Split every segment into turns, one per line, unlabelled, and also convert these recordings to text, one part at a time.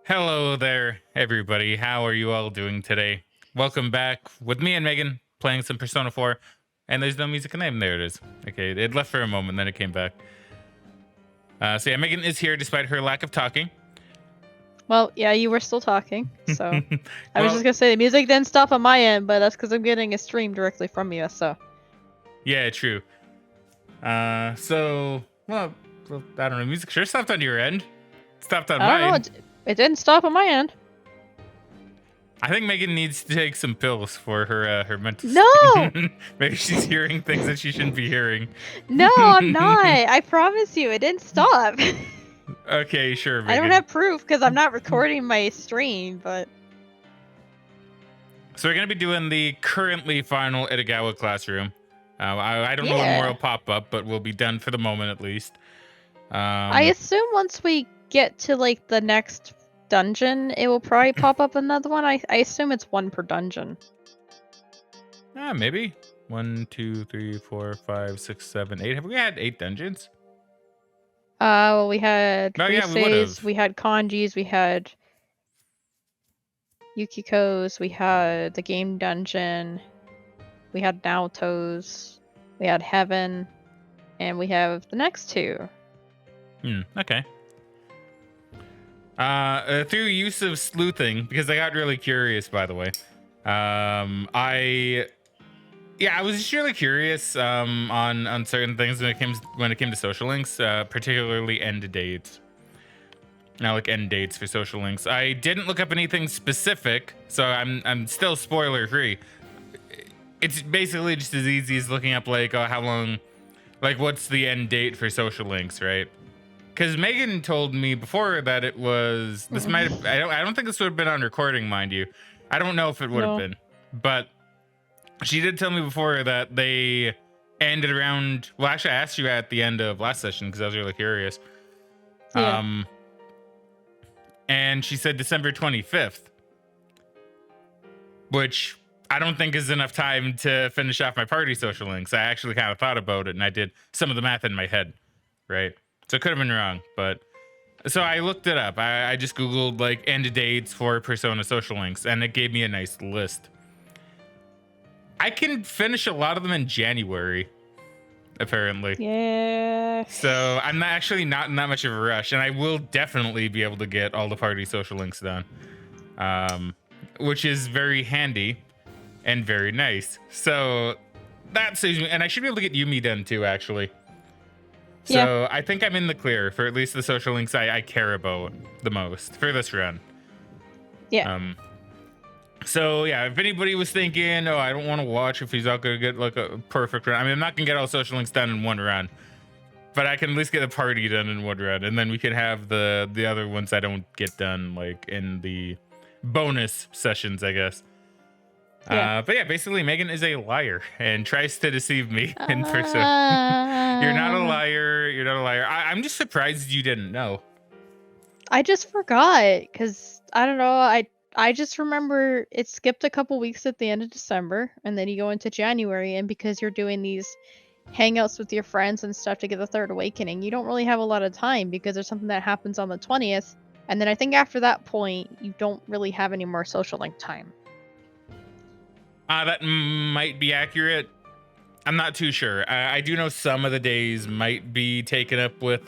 Hello there, everybody. How are you all doing today? Welcome back with me and Megan playing some Persona 4. And there's no music name. There it is. Okay, it left for a moment, then it came back. So yeah, Megan is here despite her lack of talking.
Well, yeah, you were still talking, so I was
Well,
just gonna say the music didn't stop on my end, but that's because I'm getting a stream directly from you. So
yeah, true. Well, I don't know. Music sure stopped on your end. Stopped on
I don't know.
mine.
It didn't stop on my end.
I think Megan needs to take some pills for her mental
No,
state. Maybe she's hearing things that she shouldn't be hearing.
no, I'm not. I promise you, it didn't stop.
Okay, sure, Megan.
I don't have proof because I'm not recording my stream, but
So we're going to be doing the currently final Itagawa classroom. I don't know when more
yeah.
will pop up, but we'll be done for the moment at least.
I assume once we get to like the next dungeon, it will probably pop up another one. I assume it's one per dungeon.
Maybe 1, 2, 3, 4, 5, 6, 7, 8. Have we had 8 dungeons?
Well, we had
Oh, yeah, we
Riseis,
would've.
we had Kanjis, we had Yukiko's, we had the game dungeon, we had Naoto's, we had Heaven, and we have the next two.
Okay. Through use of sleuthing, because I got really curious, by the way. I was just really curious on certain things when it came to social links, particularly end dates. Now, like end dates for social links. I didn't look up anything specific, so I'm still spoiler free. It's basically just as easy as looking up like how long, like what's the end date for social links, right? Because Megan told me before that it was this might have, I don't think this would have been on recording, mind you. I don't know if it would have been, but she did tell me before that they ended around. Well, actually, I asked you at the end of last session because I was really curious.
Yeah.
And she said December 25th, which I don't think is enough time to finish off my party social links. I actually kind of thought about it and I did some of the math in my head, right? So it could have been wrong, but so I looked it up. I just Googled like end dates for Persona social links and it gave me a nice list. I can finish a lot of them in January, apparently.
Yeah.
So I'm not in that much of a rush, and I will definitely be able to get all the party social links done, which is very handy and very nice. So that saves me, and I should be able to get Yumi done too, actually. So I think I'm in the clear for at least the social links I care about the most for this run.
Yeah.
So yeah, if anybody was thinking, oh, I don't want to watch if he's not gonna get like a perfect run. I mean, I'm not gonna get all social links done in one run, but I can at least get the party done in one run, and then we can have the other ones I don't get done like in the bonus sessions, I guess.
Yeah.
But yeah, basically Megan is a liar and tries to deceive me in person. You're not a liar. You're not a liar. I'm just surprised you didn't know.
I just forgot because I don't know. I just remember it skipped a couple weeks at the end of December, and then you go into January, and because you're doing these hangouts with your friends and stuff to get the third awakening, you don't really have a lot of time because there's something that happens on the 20th, and then I think after that point you don't really have any more social link time.
That might be accurate. I'm not too sure. I do know some of the days might be taken up with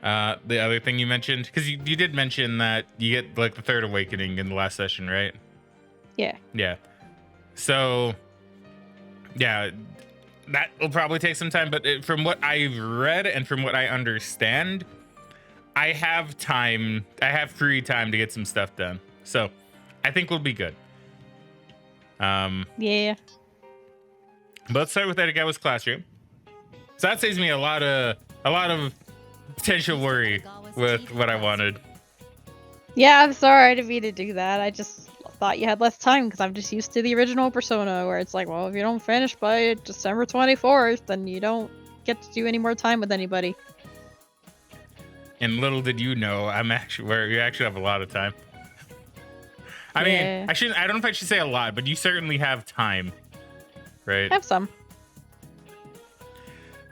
the other thing you mentioned, because you did mention that you get like the third awakening in the last session, right? Yeah. So yeah, that will probably take some time, but from what I've read and from what I understand, I have time. I have free time to get some stuff done, so I think we'll be good.
Yeah.
But let's start with Edagawa's classroom. So that saves me a lot of potential worry with what I wanted.
Yeah, I'm sorry I didn't mean to do that. I just thought you had less time because I'm just used to the original Persona where it's like, well, if you don't finish by December 24th, then you don't get to do any more time with anybody.
And little did you know, I'm actually where you actually have a lot of time. I mean, I don't know if I should say a lot, but you certainly have time, right?
Have some.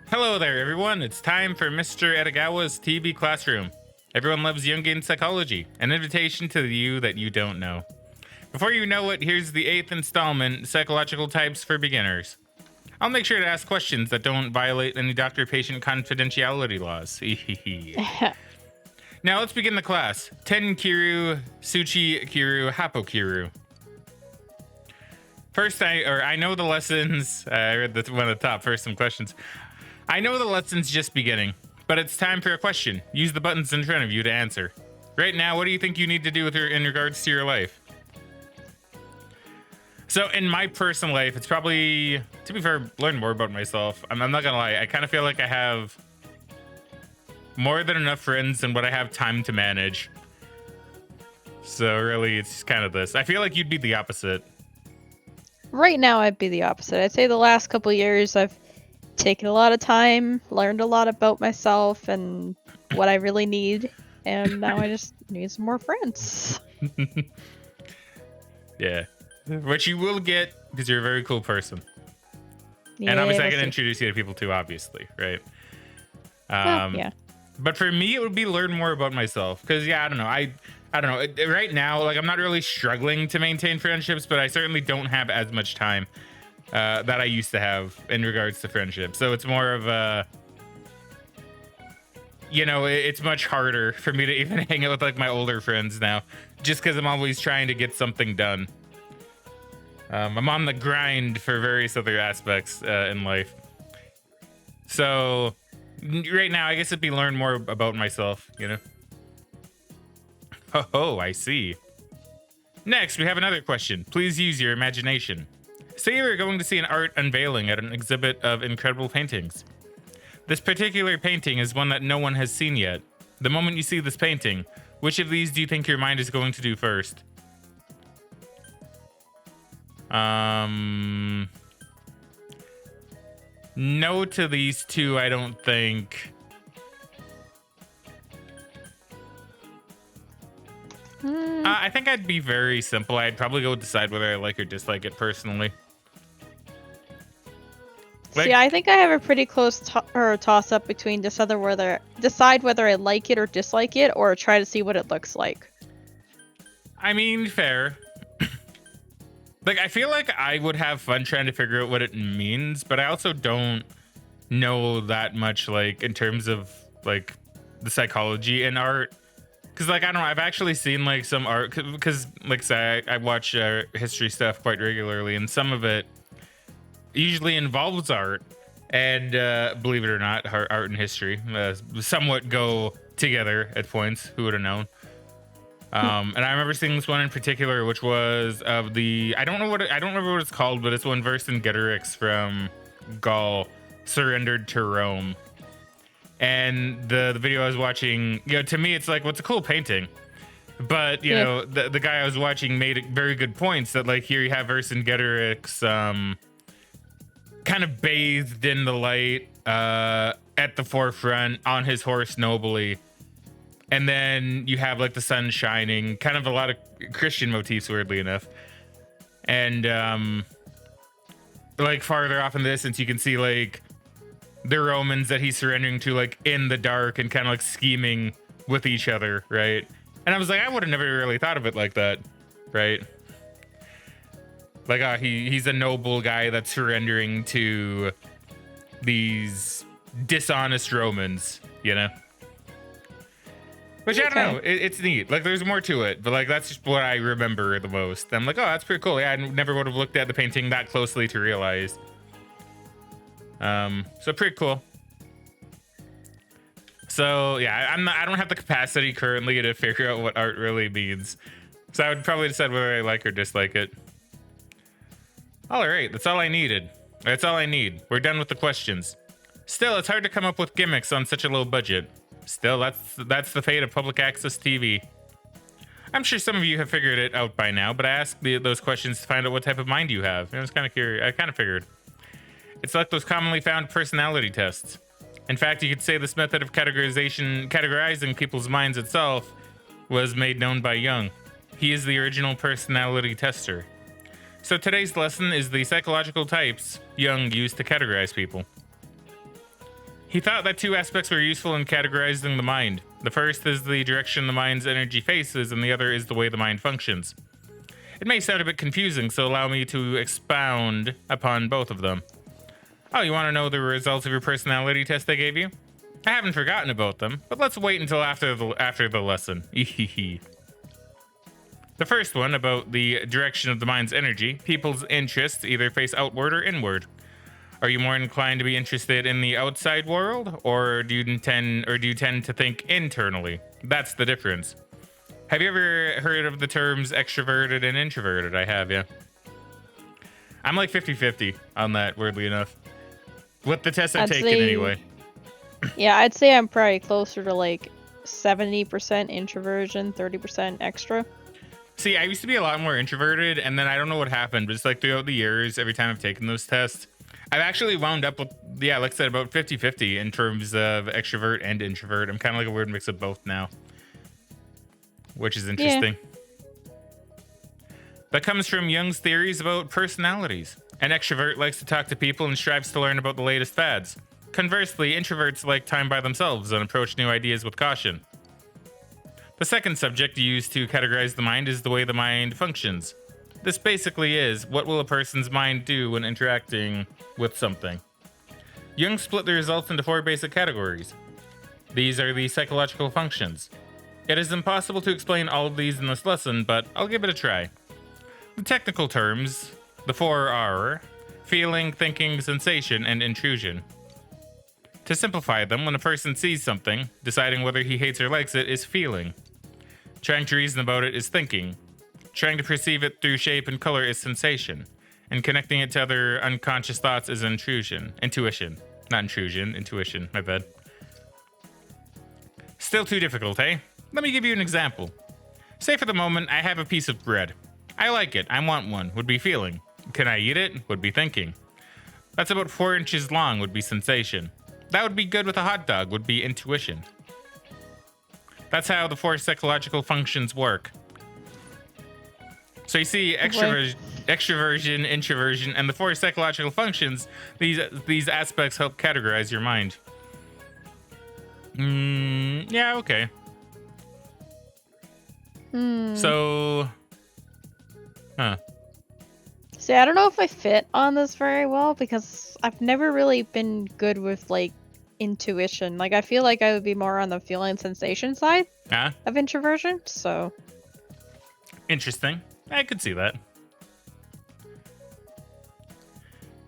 Hello there, everyone. It's time for Mr. Edagawa's TB classroom. Everyone loves Jungian psychology, an invitation to the you that you don't know. Before you know it, here's the 8th installment, Psychological Types for Beginners. I'll make sure to ask questions that don't violate any doctor-patient confidentiality laws. Now let's begin the class. Ten Kiru, Suchi Kiru, Hapo Kiru. First, I know the lessons. I read one of the top first some questions. I know the lesson's just beginning, but it's time for a question. Use the buttons in front of you to answer. Right now, what do you think you need to do in regards to your life? So in my personal life, it's probably, to be fair, learn more about myself. I'm not gonna lie, I kind of feel like I have more than enough friends and what I have time to manage. So really, it's kind of this. I feel like you'd be the opposite.
Right now, I'd be the opposite. I'd say the last couple years, I've taken a lot of time, learned a lot about myself and what I really need, and now I just need some more friends.
Yeah. Which you will get because you're a very cool person.
Yeah,
and obviously I can introduce you to people too, obviously, right?
Yeah.
But for me, it would be learn more about myself. Because, yeah, I don't know. I don't know. Right now, like, I'm not really struggling to maintain friendships, but I certainly don't have as much time that I used to have in regards to friendships. So it's more of a, you know, it's much harder for me to even hang out with, like, my older friends now. Just because I'm always trying to get something done. I'm on the grind for various other aspects in life. So right now, I guess it'd be learn more about myself, you know? Oh, I see. Next, we have another question. Please use your imagination. Say you were going to see an art unveiling at an exhibit of incredible paintings. This particular painting is one that no one has seen yet. The moment you see this painting, which of these do you think your mind is going to do first? No to these two, I don't think. I think I'd be very simple. I'd probably go decide whether I like or dislike it personally.
See, I think I have a pretty close toss up between decide whether I like it or dislike it, or try to see what it looks like.
I mean, fair. Like, I feel like I would have fun trying to figure out what it means, but I also don't know that much, like, in terms of, like, the psychology in art. Because, like, I don't know, I've actually seen, like, some art, because, like, say, I watch history stuff quite regularly, and some of it usually involves art. And, believe it or not, art and history somewhat go together at points. Who would have known? And I remember seeing this one in particular, which was of the I don't remember what it's called, but it's when Vercingetorix from Gaul surrendered to Rome. And the video I was watching, you know, to me it's like, what's a cool painting, but you know, the guy I was watching made very good points that, like, here you have Vercingetorix kind of bathed in the light at the forefront on his horse nobly. And then you have, like, the sun shining, kind of a lot of Christian motifs, weirdly enough. And, like, farther off in the distance, you can see, like, the Romans that he's surrendering to, like, in the dark and kind of, like, scheming with each other, right? And I was like, I would have never really thought of it like that, right? Like, he's a noble guy that's surrendering to these dishonest Romans, you know? Which, I don't know, it's neat. Like, there's more to it, but, like, that's just what I remember the most. I'm like, oh, that's pretty cool. Yeah, I never would have looked at the painting that closely to realize. So pretty cool. So, yeah, I don't have the capacity currently to figure out what art really means. So I would probably decide whether I like or dislike it. All right, that's all I needed. That's all I need. We're done with the questions. Still, it's hard to come up with gimmicks on such a low budget. Still, that's the fate of public access TV. I'm sure some of you have figured it out by now, but I asked those questions to find out what type of mind you have. I was kind of curious. I kind of figured. It's like those commonly found personality tests. In fact, you could say this method of categorizing people's minds itself was made known by Jung. He is the original personality tester. So today's lesson is the psychological types Jung used to categorize people. He thought that two aspects were useful in categorizing the mind: The first is the direction the mind's energy faces, and the other is the way the mind functions. It may sound a bit confusing, so allow me to expound upon both of them. Oh, you want to know the results of your personality test I gave you? I haven't forgotten about them, but let's wait until after the lesson. The first one, about the direction of the mind's energy. People's interests either face outward or inward. Are you more inclined to be interested in the outside world, or do you tend to think internally? That's the difference. Have you ever heard of the terms extroverted and introverted? I have, yeah. I'm like 50-50 on that, weirdly enough. With the test I've taken, anyway.
Yeah, I'd say I'm probably closer to like 70% introversion, 30% extra.
See, I used to be a lot more introverted, and then I don't know what happened, but it's like throughout the years, every time I've taken those tests, I've actually wound up with, yeah, like I said, about 50-50 in terms of extrovert and introvert. I'm kind of like a weird mix of both now, which is interesting. Yeah. That comes from Jung's theories about personalities. An extrovert likes to talk to people and strives to learn about the latest fads. Conversely, introverts like time by themselves and approach new ideas with caution. The second subject used to categorize the mind is the way the mind functions. This basically is, what will a person's mind do when interacting with something? Jung split the results into 4 basic categories. These are the psychological functions. It is impossible to explain all of these in this lesson, but I'll give it a try. The technical terms, the 4 are feeling, thinking, sensation, and intrusion. To simplify them, when a person sees something, deciding whether he hates or likes it is feeling. Trying to reason about it is thinking. Trying to perceive it through shape and color is sensation. And connecting it to other unconscious thoughts is intuition. Not intrusion, intuition, my bad. Still too difficult, eh? Let me give you an example. Say for the moment, I have a piece of bread. I like it, I want one, would be feeling. Can I eat it? Would be thinking. That's about 4 inches long, would be sensation. That would be good with a hot dog, would be intuition. That's how the 4 psychological functions work. So you see, extroversion, introversion, and the 4 psychological functions, these aspects help categorize your mind. Yeah, okay. So,
See, I don't know if I fit on this very well because I've never really been good with like intuition. Like I feel like I would be more on the feeling sensation side of introversion. So
interesting. I could see that.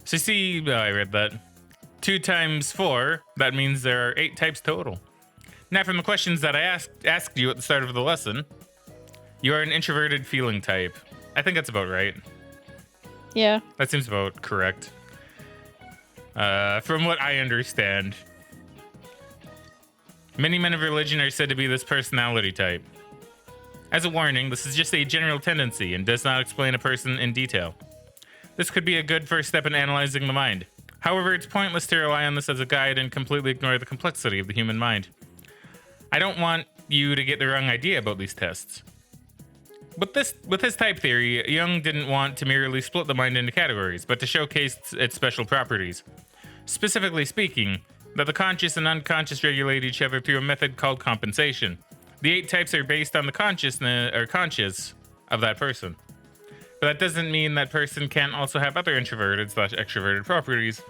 So see, I read that. 2 times 4, that means there are 8 types total. Now from the questions that I asked you at the start of the lesson, you are an introverted feeling type. I think that's about right.
Yeah.
That seems about correct. From what I understand. Many men of religion are said to be this personality type. As a warning, this is just a general tendency and does not explain a person in detail. This could be a good first step in analyzing the mind. However, it's pointless to rely on this as a guide and completely ignore the complexity of the human mind. I don't want you to get the wrong idea about these tests. With his type theory, Jung didn't want to merely split the mind into categories, but to showcase its special properties. Specifically speaking, that the conscious and unconscious regulate each other through a method called compensation. The 8 types are based on the conscious of that person. But that doesn't mean that person can't also have other introverted/extroverted properties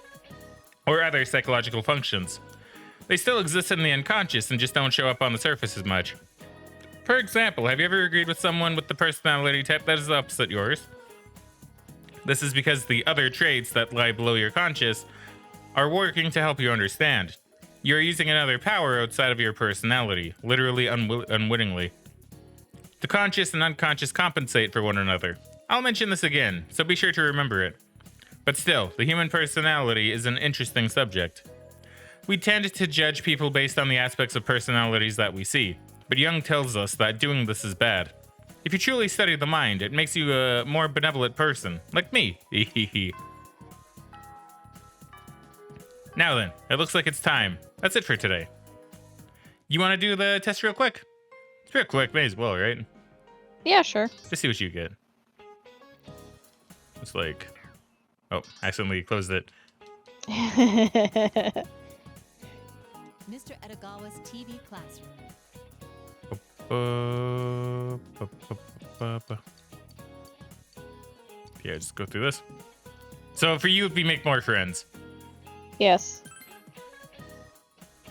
or other psychological functions. They still exist in the unconscious and just don't show up on the surface as much. For example, have you ever agreed with someone with the personality type that is opposite yours? This is because the other traits that lie below your conscious are working to help you understand. You're using another power outside of your personality, literally unwittingly. The conscious and unconscious compensate for one another. I'll mention this again, so be sure to remember it. But still, the human personality is an interesting subject. We tend to judge people based on the aspects of personalities that we see, but Jung tells us that doing this is bad. If you truly study the mind, it makes you a more benevolent person, like me. Now then, it looks like it's time. That's it for today. You want to do the test real quick? It's real quick, may as well, right?
Yeah, sure.
Just see what you get. It's like... Oh, accidentally closed it.
Mr. Edagawa's TV classroom.
Yeah, just go through this. So for you, we make more friends.
Yes.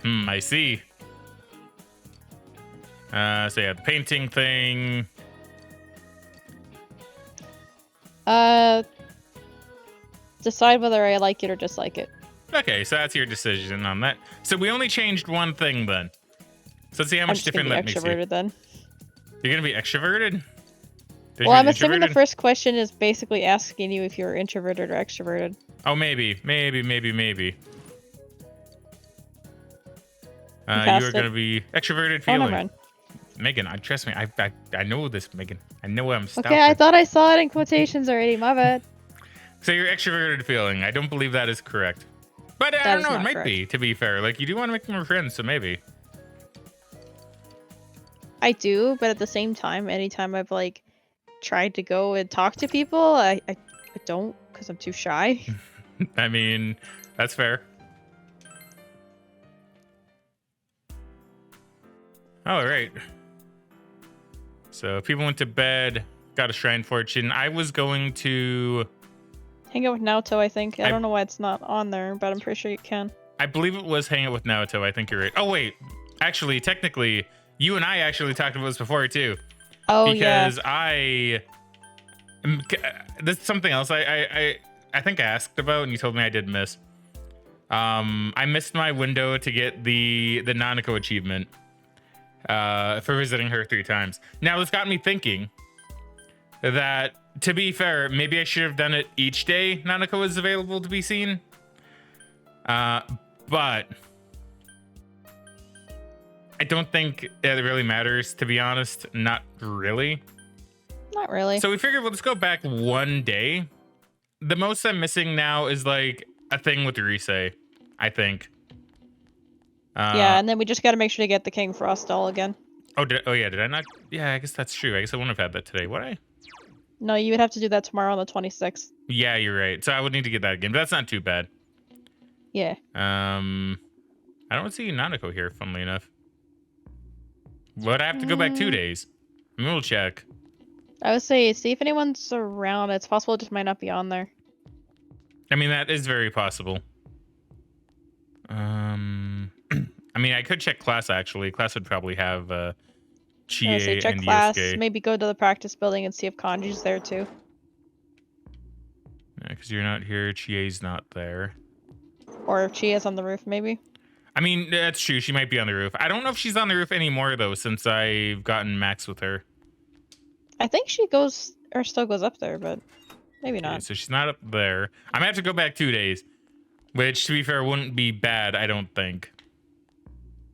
I see. So yeah, the painting thing.
Decide whether I like it or dislike it.
Okay, so that's your decision on that. So we only changed one thing then. So let's see how
I'm
much
just gonna
different
be
that makes you.
extroverted then.
You're gonna be extroverted? There's
Well,
your
I'm assuming the
introverted?
first question is basically asking you if you're introverted or extroverted.
Oh, maybe.
You
You
passed
are
it.
gonna be extroverted
Oh, never
feeling.
mind.
Megan, trust me, I know this, Megan. I know I'm stopping.
Okay, I thought I saw it in quotations already. My bad.
So you're extroverted feeling. I don't believe that is correct. But I
That
don't
is
know, it
not
might
correct.
be, to be fair. Like, you do want to make more friends, so maybe.
I do, but at the same time, anytime I've like tried to go and talk to people, I don't because I'm too shy.
I mean, that's fair. All right. So people went to bed, got a shrine fortune. I was going to...
Hang out with Naoto, I think. I don't know why it's not on there, but I'm pretty sure you can.
I believe it was hang out with Naoto. I think you're right. Oh, wait. Actually, technically, you and I actually talked about this before, too.
Oh,
Because
yeah.
this is something else I think I asked about, and you told me I did miss. I missed my window to get the Nanako achievement for visiting her 3 times. Now, this got me thinking that, to be fair, maybe I should have done it each day Nanako was available to be seen. But I don't think it really matters, to be honest. Not really.
Not really.
So we figured we'll just go back one day. The most I'm missing now is like a thing with Rise, I think.
Yeah, and then we just got to make sure to get the King Frost doll again.
Oh yeah, did I not? Yeah, I guess that's true. I guess I wouldn't have had that today, would I?
No, you would have to do that tomorrow on the 26th.
Yeah, you're right. So I would need to get that again, but that's not too bad.
Yeah.
I don't see Nanako here, funnily enough. Would I have to go back 2 days? I mean, we'll check.
I would say, see if anyone's around. It's possible it just might not be on there.
I mean, that is very possible. I mean, I could check class, actually. Class would probably have Chie
Check
and
class,
Yosuke.
maybe go to the practice building and see if Kanji's there too.
Yeah, because you're not here. Chie's not there.
Or if Chia's on the roof, maybe.
I mean, that's true. She might be on the roof. I don't know if she's on the roof anymore, though, since I've gotten Max with her.
I think she goes, or still goes up there, but maybe
Okay,
not.
so she's not up there. I'm gonna have to go back 2 days, which, to be fair, wouldn't be bad, I don't think.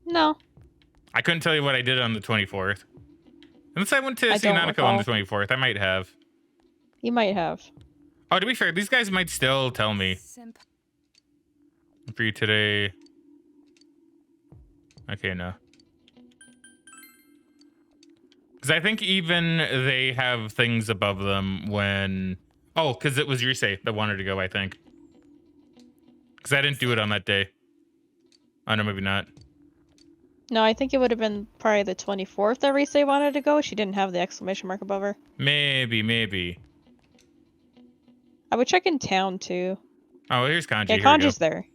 No.
I couldn't tell you what I did on the 24th. Unless I went to see
don't
Nanako on the
recall.
24th. I might have.
You might have.
Oh, to be fair, these guys might still tell me. For you today. Okay, no. Because I think even they have things above them when... Oh, because it was Rise that wanted to go, I think. Because I didn't do it on that day. Oh, no, maybe not.
No, I think it would have been probably the 24th that Rise wanted to go. She didn't have the exclamation mark above her.
Maybe.
I would check in town too.
Oh, here's Kanji.
Yeah,
Here we go.
Kanji's there.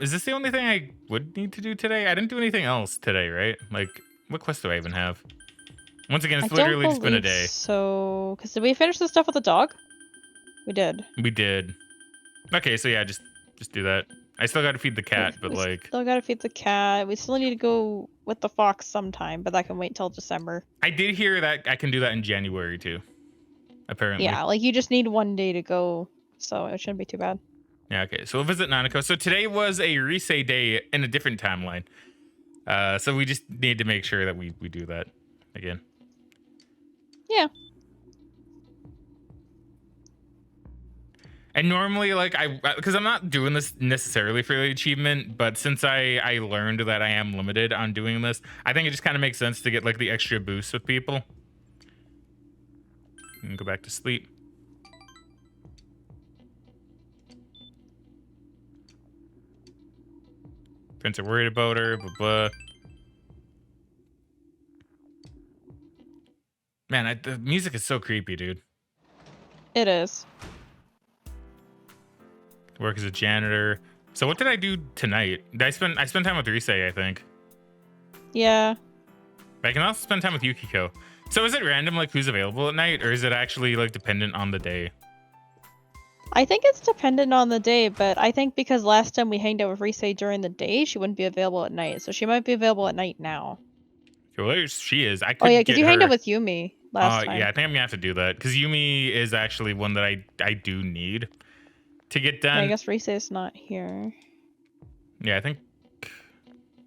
Is this the only thing I would need to do today? I didn't do anything else today, right? Like, what quest do I even have? Once again, it's literally just been a day.
So, because did we finish the stuff with the dog? We did.
We did. Okay, so yeah, just do that. I still got to feed the cat, but like...
Still gotta feed the cat. We still need to go with the fox sometime, but that can wait till December.
I did hear that I can do that in January, too. Apparently.
Yeah, like you just need one day to go, so it shouldn't be too bad.
Yeah, okay. So we'll visit Nanako. So today was a Rise day in a different timeline. So we just need to make sure that we do that again.
Yeah.
And normally, like, because I'm not doing this necessarily for the achievement, but since I learned that I am limited on doing this, I think it just kind of makes sense to get, like, the extra boost with people. And go back to sleep. Parents are worried about her. Blah blah. Man, the music is so creepy, dude.
It is.
Work as a janitor. So what did I do tonight? I spent time with Risei, I think.
Yeah.
But I can also spend time with Yukiko. So is it random, like who's available at night, or is it actually like dependent on the day?
I think it's dependent on the day, but I think because last time we hanged out with Risei during the day, she wouldn't be available at night, so she might be available at night now.
Well, she is. I
Oh
could
yeah,
get
because you
her.
hanged out with Yumi last time.
Yeah, I think I'm gonna have to do that because Yumi is actually one that I do need to get done.
Yeah, I guess Risei's not here.
Yeah, I think.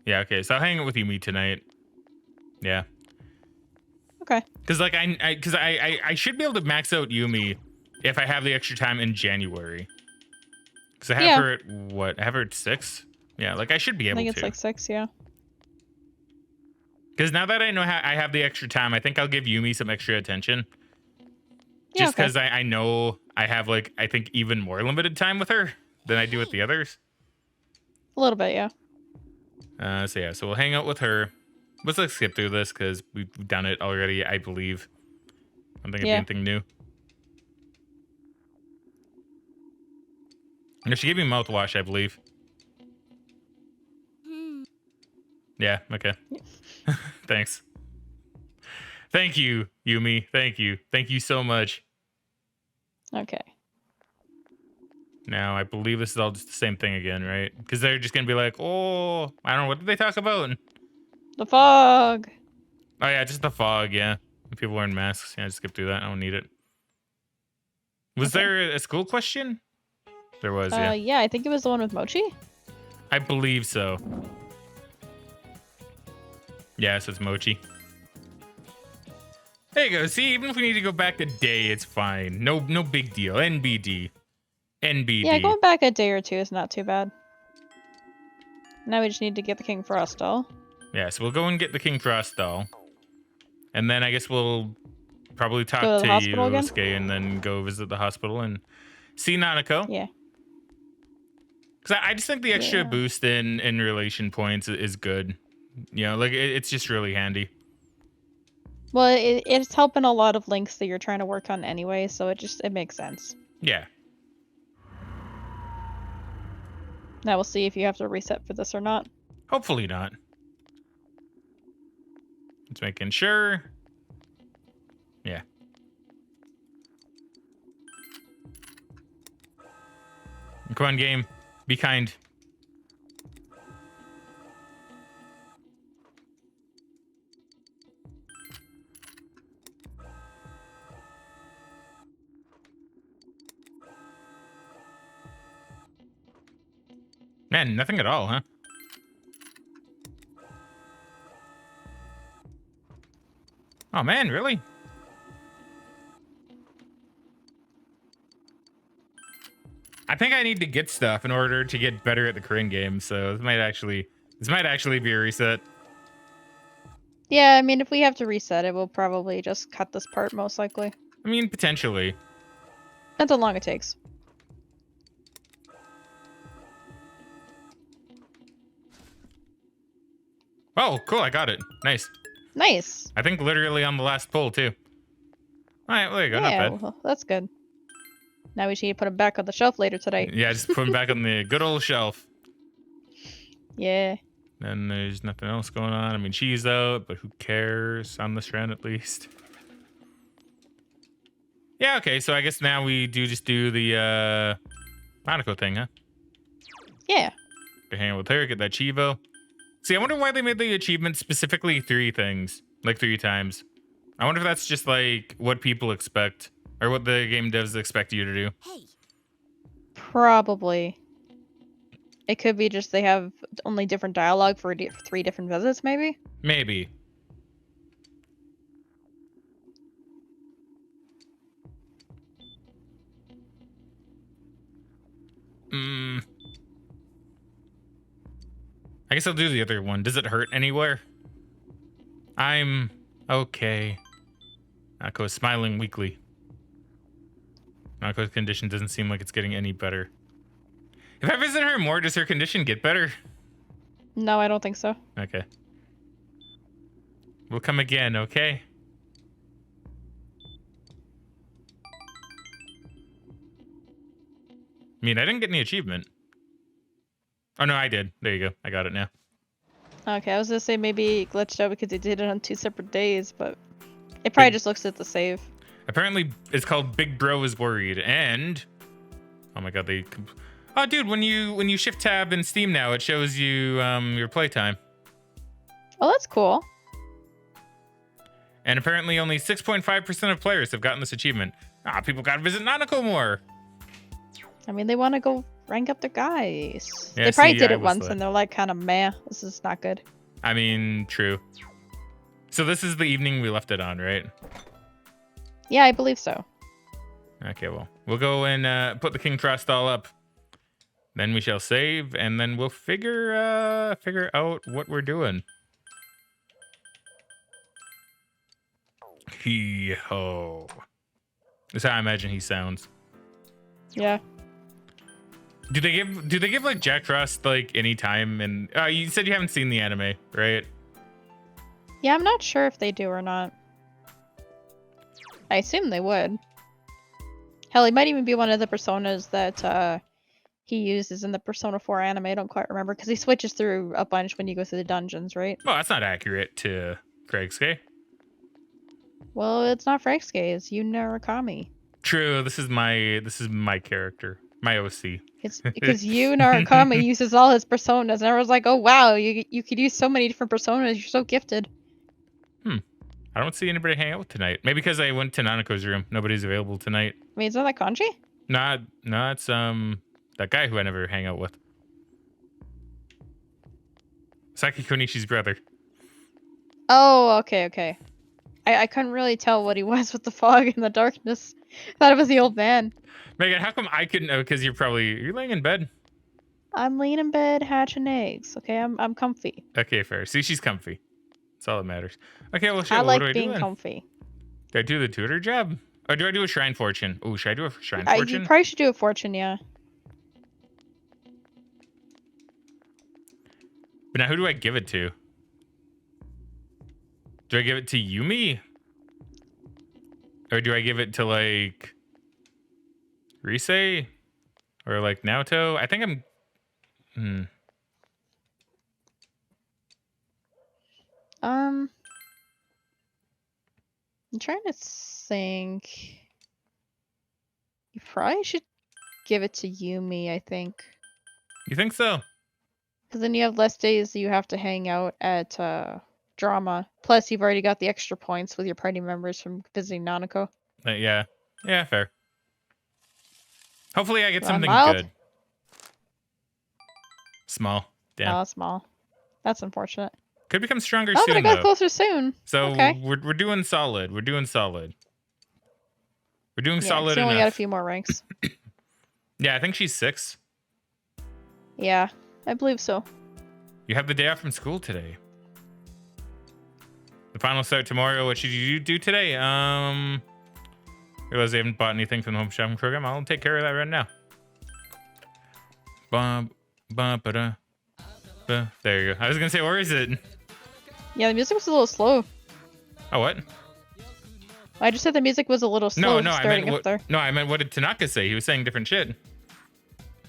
Yeah, okay. So I'll hang out with Yumi tonight. Yeah.
Okay.
Because like I should be able to max out Yumi if I have the extra time in January. Because I have her at what? I have her at 6. Yeah, like I should be able to.
I think it's like 6, yeah.
Because now that I know I have the extra time, I think I'll give Yumi some extra attention.
Yeah,
Just because I know I have like I think even more limited time with her than I do with the others.
A little bit, yeah.
So yeah, so we'll hang out with her. Let's like skip through this because we've done it already, I believe. I don't think it'd be anything new. And she gave me mouthwash, I believe. Yeah, okay. Thanks. Thank you, Yumi. Thank you. Thank you so much.
Okay.
Now, I believe this is all just the same thing again, right? Because they're just going to be like, oh, I don't know. What did they talk about?
The fog.
Oh, yeah, just the fog, yeah. People wearing masks. Yeah, just skip through that. I don't need it. Was there a school question? There was, yeah.
Yeah, I think it was the one with Mochi.
I believe so. Yeah, so it's Mochi. There you go. See, even if we need to go back a day, it's fine. No big deal. NBD. NBD.
Yeah, going back a day or two is not too bad. Now we just need to get the King Frost doll.
Yeah, so we'll go and get the King Frost doll. And then I guess we'll probably talk
to
Yusuke and then go visit the hospital and see Nanako.
Yeah.
Because I just think the extra boost in relation points is good. You know, like it's just really handy.
Well, it's helping a lot of links that you're trying to work on anyway, so it makes sense.
Yeah.
Now we'll see if you have to reset for this or not.
Hopefully not. Just making sure. Yeah. Come on, game. Be kind. Man, nothing at all, huh? Oh man, really? I think I need to get stuff in order to get better at the Korean game, so this might actually be a reset.
Yeah, I mean, if we have to reset it, we'll probably just cut this part, most likely.
I mean, potentially.
That's how long it takes.
Oh, cool, I got it. Nice.
Nice.
I think literally on the last pull, too. All right, well, there you go,
Yeah,
not bad.
well, that's good. Now we just need to put them back on the shelf later today.
Yeah, just put them back on the good old shelf.
Yeah.
Then there's nothing else going on. I mean, she's out, but who cares? On this round, at least. Yeah, okay, so I guess now we just do the Monaco thing, huh?
Yeah.
Go hang out with her, get that Chivo. See, I wonder why they made the achievement specifically 3 things, like 3 times. I wonder if that's just like what people expect, or what the game devs expect you to do.
Hey.
Probably. It could be just they have only different dialogue for 3 different visits, maybe?
Maybe. I guess I'll do the other one. Does it hurt anywhere? I'm okay. Nako is smiling weakly. Nako's condition doesn't seem like it's getting any better. If I visit her more, does her condition get better?
No, I don't think so.
Okay. We'll come again, okay? I mean, I didn't get any achievement. Oh, no, I did. There you go. I got it now.
Okay, I was gonna say maybe it glitched out because they did it on 2 separate days, but it probably just looks at the save.
Apparently, it's called Big Bro is Worried, and... Oh my god, oh, dude, when you shift tab in Steam now, it shows you your playtime.
Oh, that's cool.
And apparently only 6.5% of players have gotten this achievement. People gotta visit Nanako more.
I mean, they want to go rank up their guys.
Yeah,
they probably
see,
did
I
it
was
once
the-
and they're like, kind of meh, this is not good.
I mean, true. So this is the evening we left it on, right?
Yeah, I believe so.
Okay, well, we'll go and put the King Trust all up. Then we shall save, and then we'll figure out what we're doing. Hee ho. That's how I imagine he sounds.
Yeah.
Do they give like Jack Frost like any time? And you said you haven't seen the anime, right?
Yeah, I'm not sure if they do or not. I assume they would. Hell, he might even be one of the personas that he uses in the Persona 4 anime. I don't quite remember because he switches through a bunch when you go through the dungeons, right?
Well, that's not accurate to Craig's.
Well, it's not Fraggin, it's Yu Narakami.
True. This is my character, my OC.
It's because Yu Narakami uses all his personas, and I was like, oh wow, you could use so many different personas. You're so gifted.
I don't see anybody hang out with tonight. Maybe because I went to Nanako's room. Nobody's available tonight.
Wait, is that Kanji?
No, it's that guy who I never hang out with. Saki Konishi's brother.
Oh, okay. I couldn't really tell what he was with the fog and the darkness. Thought it was the old man.
Megan, how come I couldn't know? Because you're laying in bed.
I'm laying in bed hatching eggs. Okay, I'm comfy.
Okay, fair. See, she's comfy. That's all that matters. Okay, well, shit,
I
what
like
do I
being
do then?
comfy.
Do I do the tutor job? Or do I do a shrine fortune? Oh, should I do a shrine
You
fortune?
probably should do a fortune, yeah.
But now who do I give it to? Do I give it to Yumi? Or do I give it to like Rise? Or like Naoto? I think I'm
I'm trying to think. You probably should give it to Yumi, I think.
You think so?
Because then you have less days you have to hang out at drama. Plus, you've already got the extra points with your party members from visiting Nanako.
Yeah. Yeah, fair. Hopefully I get something
mild?
good. Small. Damn.
Oh, small. That's unfortunate.
Could become stronger
Oh, but
soon
I got
though.
closer soon.
So
okay.
we're doing solid. We're doing solid. We're doing
Yeah,
solid
she only got a
enough.
few more ranks.
Yeah, I think she's 6.
Yeah, I believe so.
You have the day off from school today. The final start tomorrow. What should you do today? Realize I haven't bought anything from the home shopping program. I'll take care of that right now. There you go. I was gonna say, where is it?
Yeah, the music was a little slow.
Oh, what?
I just said the music was a little slow
No, I
starting
meant
up there.
No, I meant what did Tanaka say? He was saying different shit.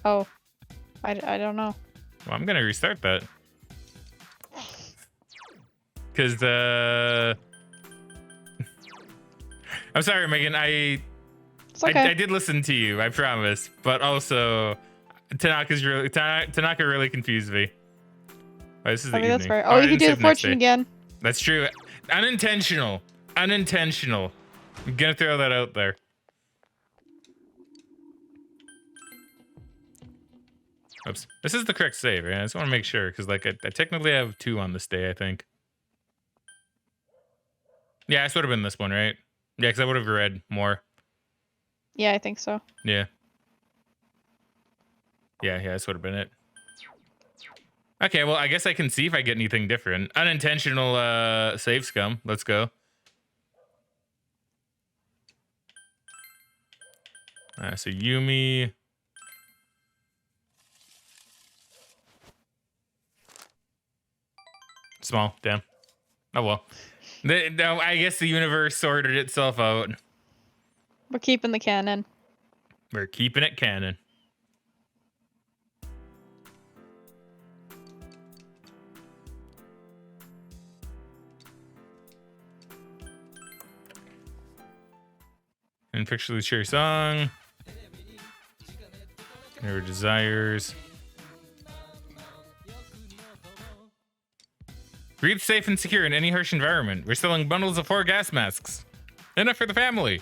Oh, I don't know.
Well, I'm gonna restart that. Because I'm sorry, Megan.
It's okay.
I did listen to you, I promise. But also, Tanaka really confused me. Oh, this is the evening.
That's fair.
I
Oh, you can
didn't
do the
save next
fortune
day.
again.
That's true. Unintentional. I'm gonna throw that out there. Oops. This is the correct save, right? I just want to make sure because, like, I technically have 2 on this day, I think. Yeah, this would have been this one, right? Yeah, because I would have read more.
Yeah, I think so.
Yeah. Yeah, this would have been it. Okay, well, I guess I can see if I get anything different. Unintentional save scum. Let's go. So Yumi. Small. Damn. Oh well. No, I guess the universe sorted itself out.
We're keeping the canon.
We're keeping it canon. And fictionally share song. Never desires. Breathe safe and secure in any harsh environment. We're selling bundles of 4 gas masks. Enough for the family.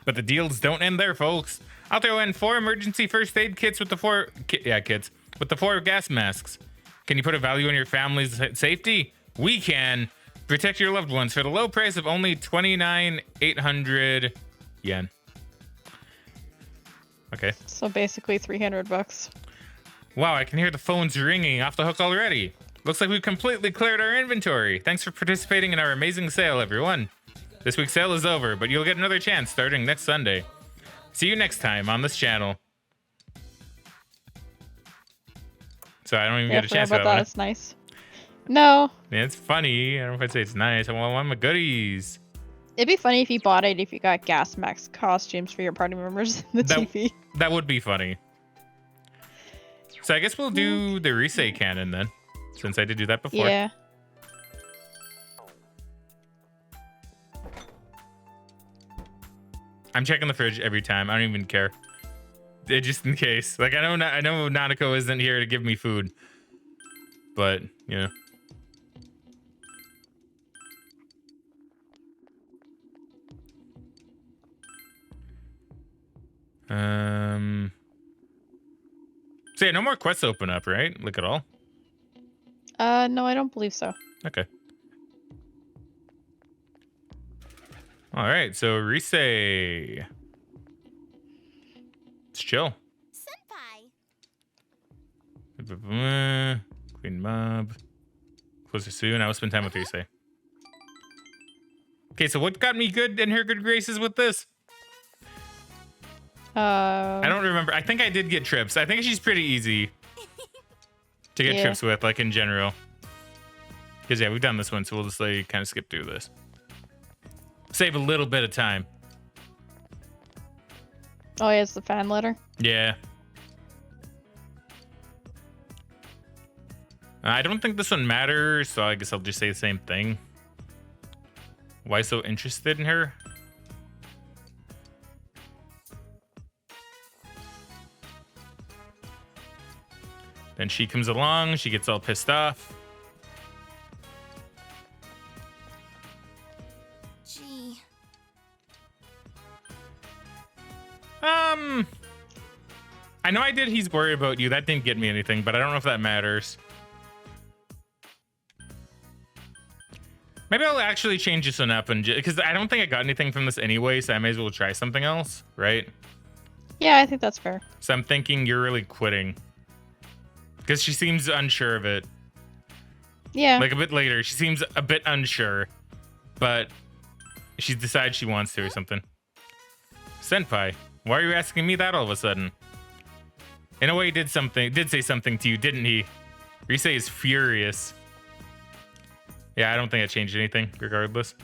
But the deals don't end there, folks. I'll throw in 4 emergency first aid kits with the 4 kits with the 4 gas masks. Can you put a value on your family's safety? We can. Protect your loved ones for the low price of only 29,800 yen. Okay.
So basically $300.
Wow, I can hear the phones ringing off the hook already. Looks like we've completely cleared our inventory. Thanks for participating in our amazing sale, everyone. This week's sale is over, but you'll get another chance starting next Sunday. See you next time on this channel. So I don't even get a chance for that one.
It's nice. No.
Yeah, it's funny. I don't know if I'd say it's nice. I want my goodies.
It'd be funny if you bought it if you got Gas Max costumes for your party members in the TV.
That would be funny. So I guess we'll do the Risei canon then, since I did do that before.
Yeah.
I'm checking the fridge every time. I don't even care. Just in case. Like, I know Nanako isn't here to give me food. But, you know. So yeah, no more quests open up, right? Look at all.
No, I don't believe so.
Okay. All right, so Risei. Let's chill. Senpai. Queen Mob. Closer soon. I will spend time with Risei. Okay, so what got me good in her good graces with this? I don't remember. I think I did get trips. I think she's pretty easy to get trips with, like in general. Because yeah, we've done this one, so we'll just like kind of skip through this. Save a little bit of time.
Oh, yeah, it's the fan letter.
Yeah. I don't think this one matters, so I guess I'll just say the same thing. Why so interested in her? Then she comes along, she gets all pissed off.
Gee.
I know I did He's Worried About You. That didn't get me anything, but I don't know if that matters. Maybe I'll actually change this one up, and because I don't think I got anything from this anyway, so I may as well try something else, right?
Yeah, I think that's fair.
So I'm thinking you're really quitting. Because she seems unsure of it.
Yeah.
Like a bit later, she seems a bit unsure, but she decides she wants to or something. Senpai, why are you asking me that all of a sudden? In a way, he did say something to you, didn't he? Risei is furious. Yeah, I don't think it changed anything, regardless.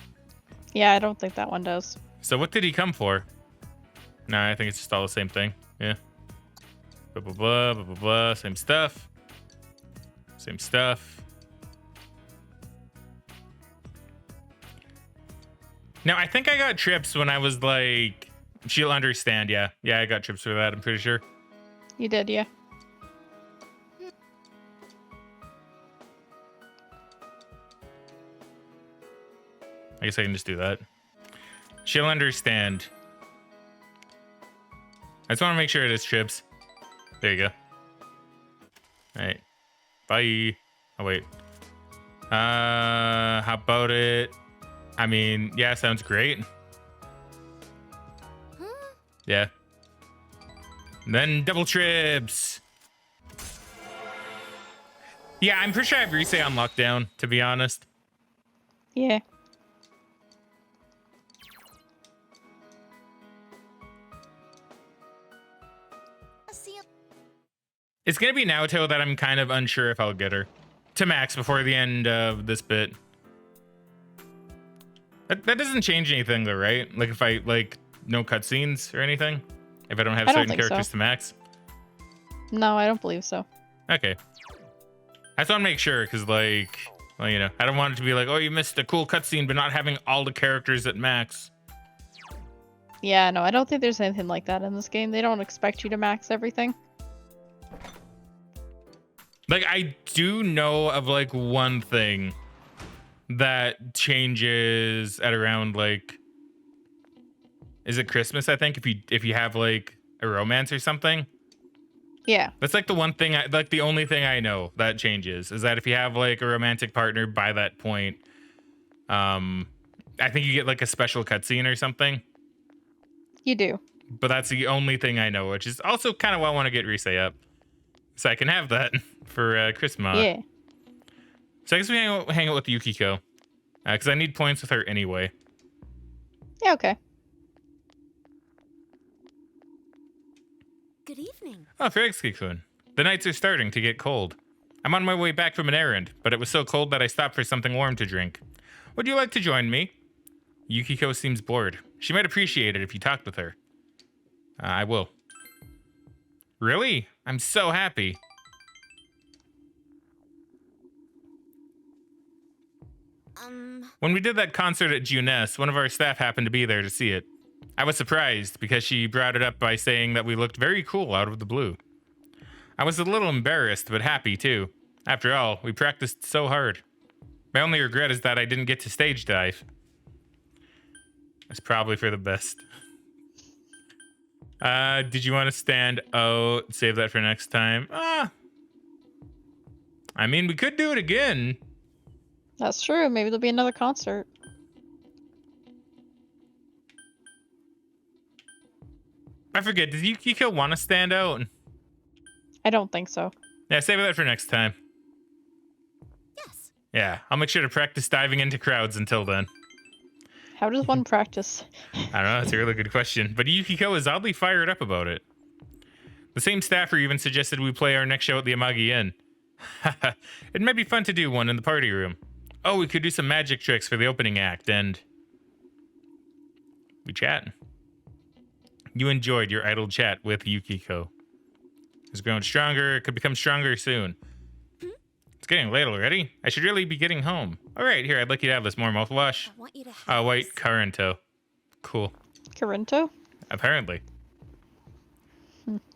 Yeah, I don't think that one does.
So what did he come for? Nah, I think it's just all the same thing. Yeah. Blah, blah, blah, blah, blah, blah. Same stuff. Same stuff. Now, I think I got trips when I was like, she'll understand. Yeah. Yeah, I got trips for that, I'm pretty sure.
You did, yeah.
I guess I can just do that. She'll understand. I just want to make sure it is trips. There you go. All right. Bye. Oh, wait. How about it? I mean, yeah, sounds great. Yeah. And then double trips. Yeah, I'm pretty sure I have Risei on lockdown, to be honest.
Yeah.
It's gonna be Naoto that I'm kind of unsure if I'll get her. to max before the end of this bit. That doesn't change anything though, right? Like if I like no cutscenes or anything, if I don't have
I don't
certain
think
characters
so.
to max.
No, I don't believe so.
Okay. I just want to make sure because like, well, you know, I don't want it to be like, oh, you missed a cool cutscene, but not having all the characters at max.
Yeah, no, I don't think there's anything like that in this game. They don't expect you to max everything.
Like I do know of like one thing that changes at around like, is it Christmas? I think if you have like a romance or something.
Yeah.
That's like the one thing, like the only thing I know that changes is that if you have like a romantic partner by that point, I think you get like a special cutscene or something.
You do.
But that's the only thing I know, which is also kind of why I want to get Risei up, so I can have that for Christmas.
Yeah.
So I guess we hang out with Yukiko, because I need points with her anyway.
Yeah, okay.
Good evening.
Oh, Fraggin. The nights are starting to get cold. I'm on my way back from an errand, but it was so cold that I stopped for something warm to drink. Would you like to join me? Yukiko seems bored. She might appreciate it if you talked with her. I will. Really? I'm so happy. When we did that concert at Juness, one of our staff happened to be there to see it. I was surprised because she brought it up by saying that we looked very cool out of the blue. I was a little embarrassed, but happy too. After all, we practiced so hard. My only regret is that I didn't get to stage dive. It's probably for the best. Did you want to stand out? Save that for next time. I mean, we could do it again.
That's true. Maybe there'll be another concert.
I forget, did Yukiko want to stand out?
I don't think so.
Yeah, save that for next time.
Yes.
Yeah, I'll make sure to practice diving into crowds until then.
How does one practice?
I don't know, that's a really good question. But Yukiko is oddly fired up about it. The same staffer even suggested we play our next show at the Amagi Inn. It might be fun to do one in the party room. Oh, we could do some magic tricks for the opening act, and we chat. You enjoyed your idle chat with Yukiko. It's growing stronger. It could become stronger soon. It's getting late already. I should really be getting home. All right, here, I'd like you to have this more mouthwash.
I want you to have
White
this.
Carinto. Cool.
Carinto?
Apparently.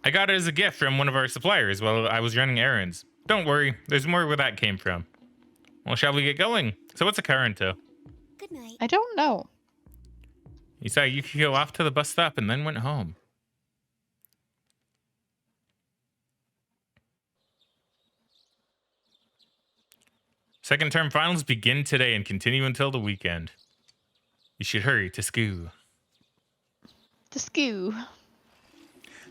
I got it as a gift from one of our suppliers while I was running errands. Don't worry, there's more where that came from. Well, shall we get going? So what's a Carinto?
Good night.
I don't know.
You saw Yukiko off to the bus stop and then went home. Second term finals begin today and continue until the weekend. You should hurry to school.
To skew.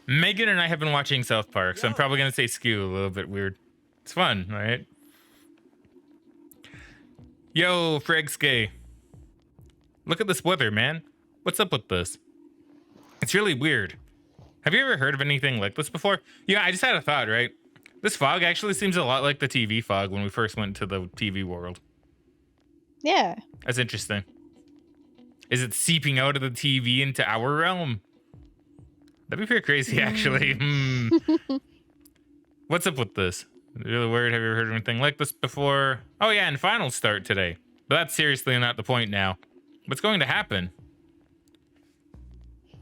Megan and I have been watching South Park, so I'm probably going to say skew a little bit weird. It's fun, right? Yo, Fraggin. Look at this weather, man. What's up with this? It's really weird. Have you ever heard of anything like this before? Yeah, I just had a thought, right? This fog actually seems a lot like the TV fog when we first went to the TV world.
Yeah.
That's interesting. Is it seeping out of the TV into our realm? That'd be pretty crazy, actually. What's up with this? Really weird. Have you ever heard of anything like this before? Oh yeah, and finals start today. But that's seriously not the point now. What's going to happen?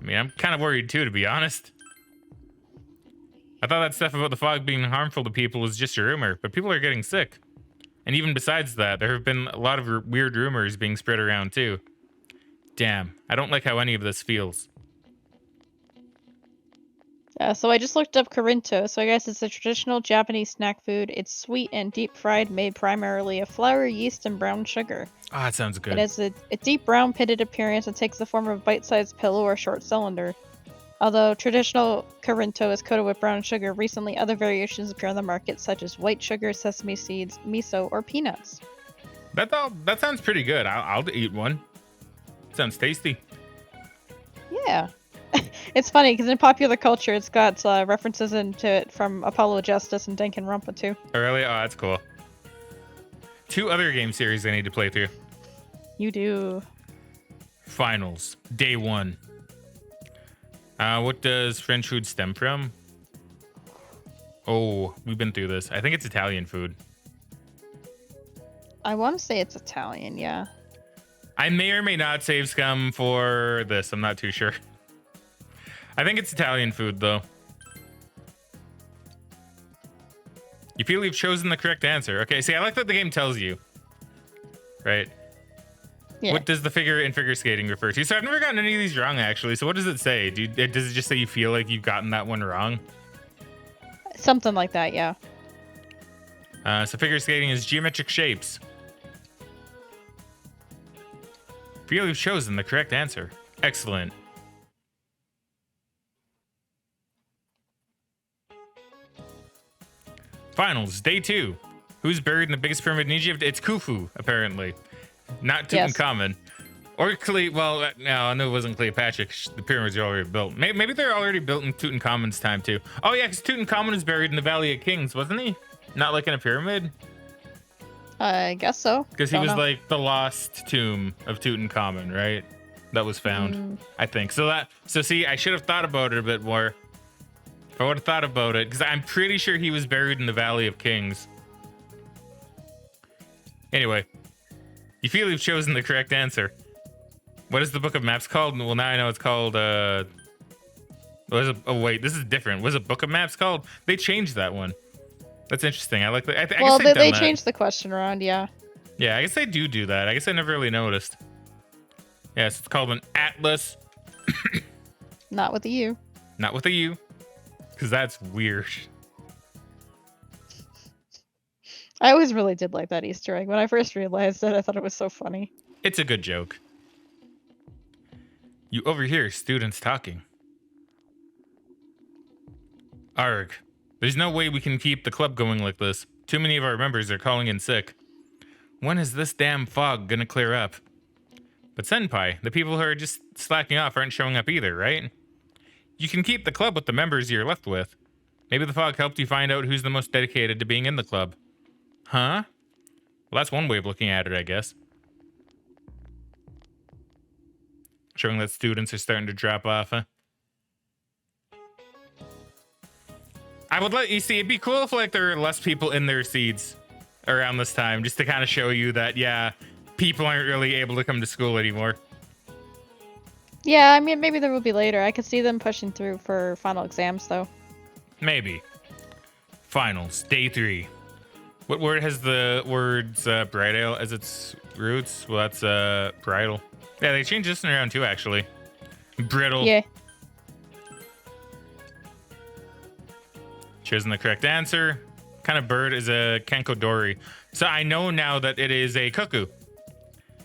I mean, I'm kind of worried too, to be honest. I thought that stuff about the fog being harmful to people was just a rumor, but people are getting sick. And even besides that, there have been a lot of weird rumors being spread around too. Damn, I don't like how any of this feels.
So I just looked up Carinto. So I guess it's a traditional Japanese snack food. It's sweet and deep fried, made primarily of flour, yeast, and brown sugar.
Oh, that sounds good.
It has a deep brown pitted appearance and takes the form of a bite-sized pillow or short cylinder. Although traditional Carinto is coated with brown sugar, recently other variations appear on the market, such as white sugar, sesame seeds, miso, or peanuts.
That sounds pretty good. I'll eat one. Sounds tasty.
Yeah. It's funny because in popular culture, it's got references into it from Apollo Justice and Danganronpa too.
Oh, really? Oh, that's cool. 2 other game series I need to play through.
You do.
Finals, day 1. What does French food stem from? Oh, we've been through this. I think it's Italian food.
I want to say it's Italian, yeah.
I may or may not save scum for this. I'm not too sure. I think it's Italian food, though. You feel you've chosen the correct answer. Okay, see, I like that the game tells you. Right?
Yeah.
What does the figure in figure skating refer to? So I've never gotten any of these wrong, actually. So what does it say? Does it just say you feel like you've gotten that one wrong?
Something like that, yeah.
So figure skating is geometric shapes. Feel you've chosen the correct answer. Excellent. Finals, day 2. Who's buried in the biggest pyramid in Egypt? It's Khufu, apparently. Not Tutankhamun. Or well, no, I know it wasn't Cleopatra. The pyramids are already built. Maybe they're already built in Tutankhamun's time, too. Oh, yeah, because Tutankhamun is buried in the Valley of Kings, wasn't he? Not like in a pyramid?
I guess so.
Because he was like the lost tomb of Tutankhamun, right? That was found, I think. So see, I should have thought about it a bit more. If I would have thought about it, because I'm pretty sure he was buried in the Valley of Kings. Anyway, you feel you've chosen the correct answer. What is the book of maps called? Well, now I know it's called, oh wait, this is different. What is a book of maps called? They changed that one. That's interesting. I like that. I
Well,
guess
they changed the question around, yeah.
Yeah, I guess they do that. I guess I never really noticed. Yes, it's called an atlas.
Not with a U.
Not with a U. Because that's weird.
I always really did like that Easter egg. When I first realized it, I thought it was so funny.
It's a good joke. You overhear students talking. Arg. There's no way we can keep the club going like this. Too many of our members are calling in sick. When is this damn fog gonna clear up? But Senpai, the people who are just slacking off aren't showing up either, right? You can keep the club with the members you're left with. Maybe the fog helped you find out who's the most dedicated to being in the club. Huh? Well, that's one way of looking at it, I guess. Showing that students are starting to drop off, huh? I would let you see, it'd be cool if like there were less people in their seats around this time, just to kind of show you that, yeah, people aren't really able to come to school anymore.
Yeah, I mean, maybe there will be later. I could see them pushing through for final exams, though.
Maybe. Finals, day 3. What word has the words bright ale as its roots? Well, that's bridal. Yeah, they changed this one around too, actually. Brittle.
Yeah.
Chosen the correct answer. What kind of bird is a kenkodori? So I know now that it is a cuckoo.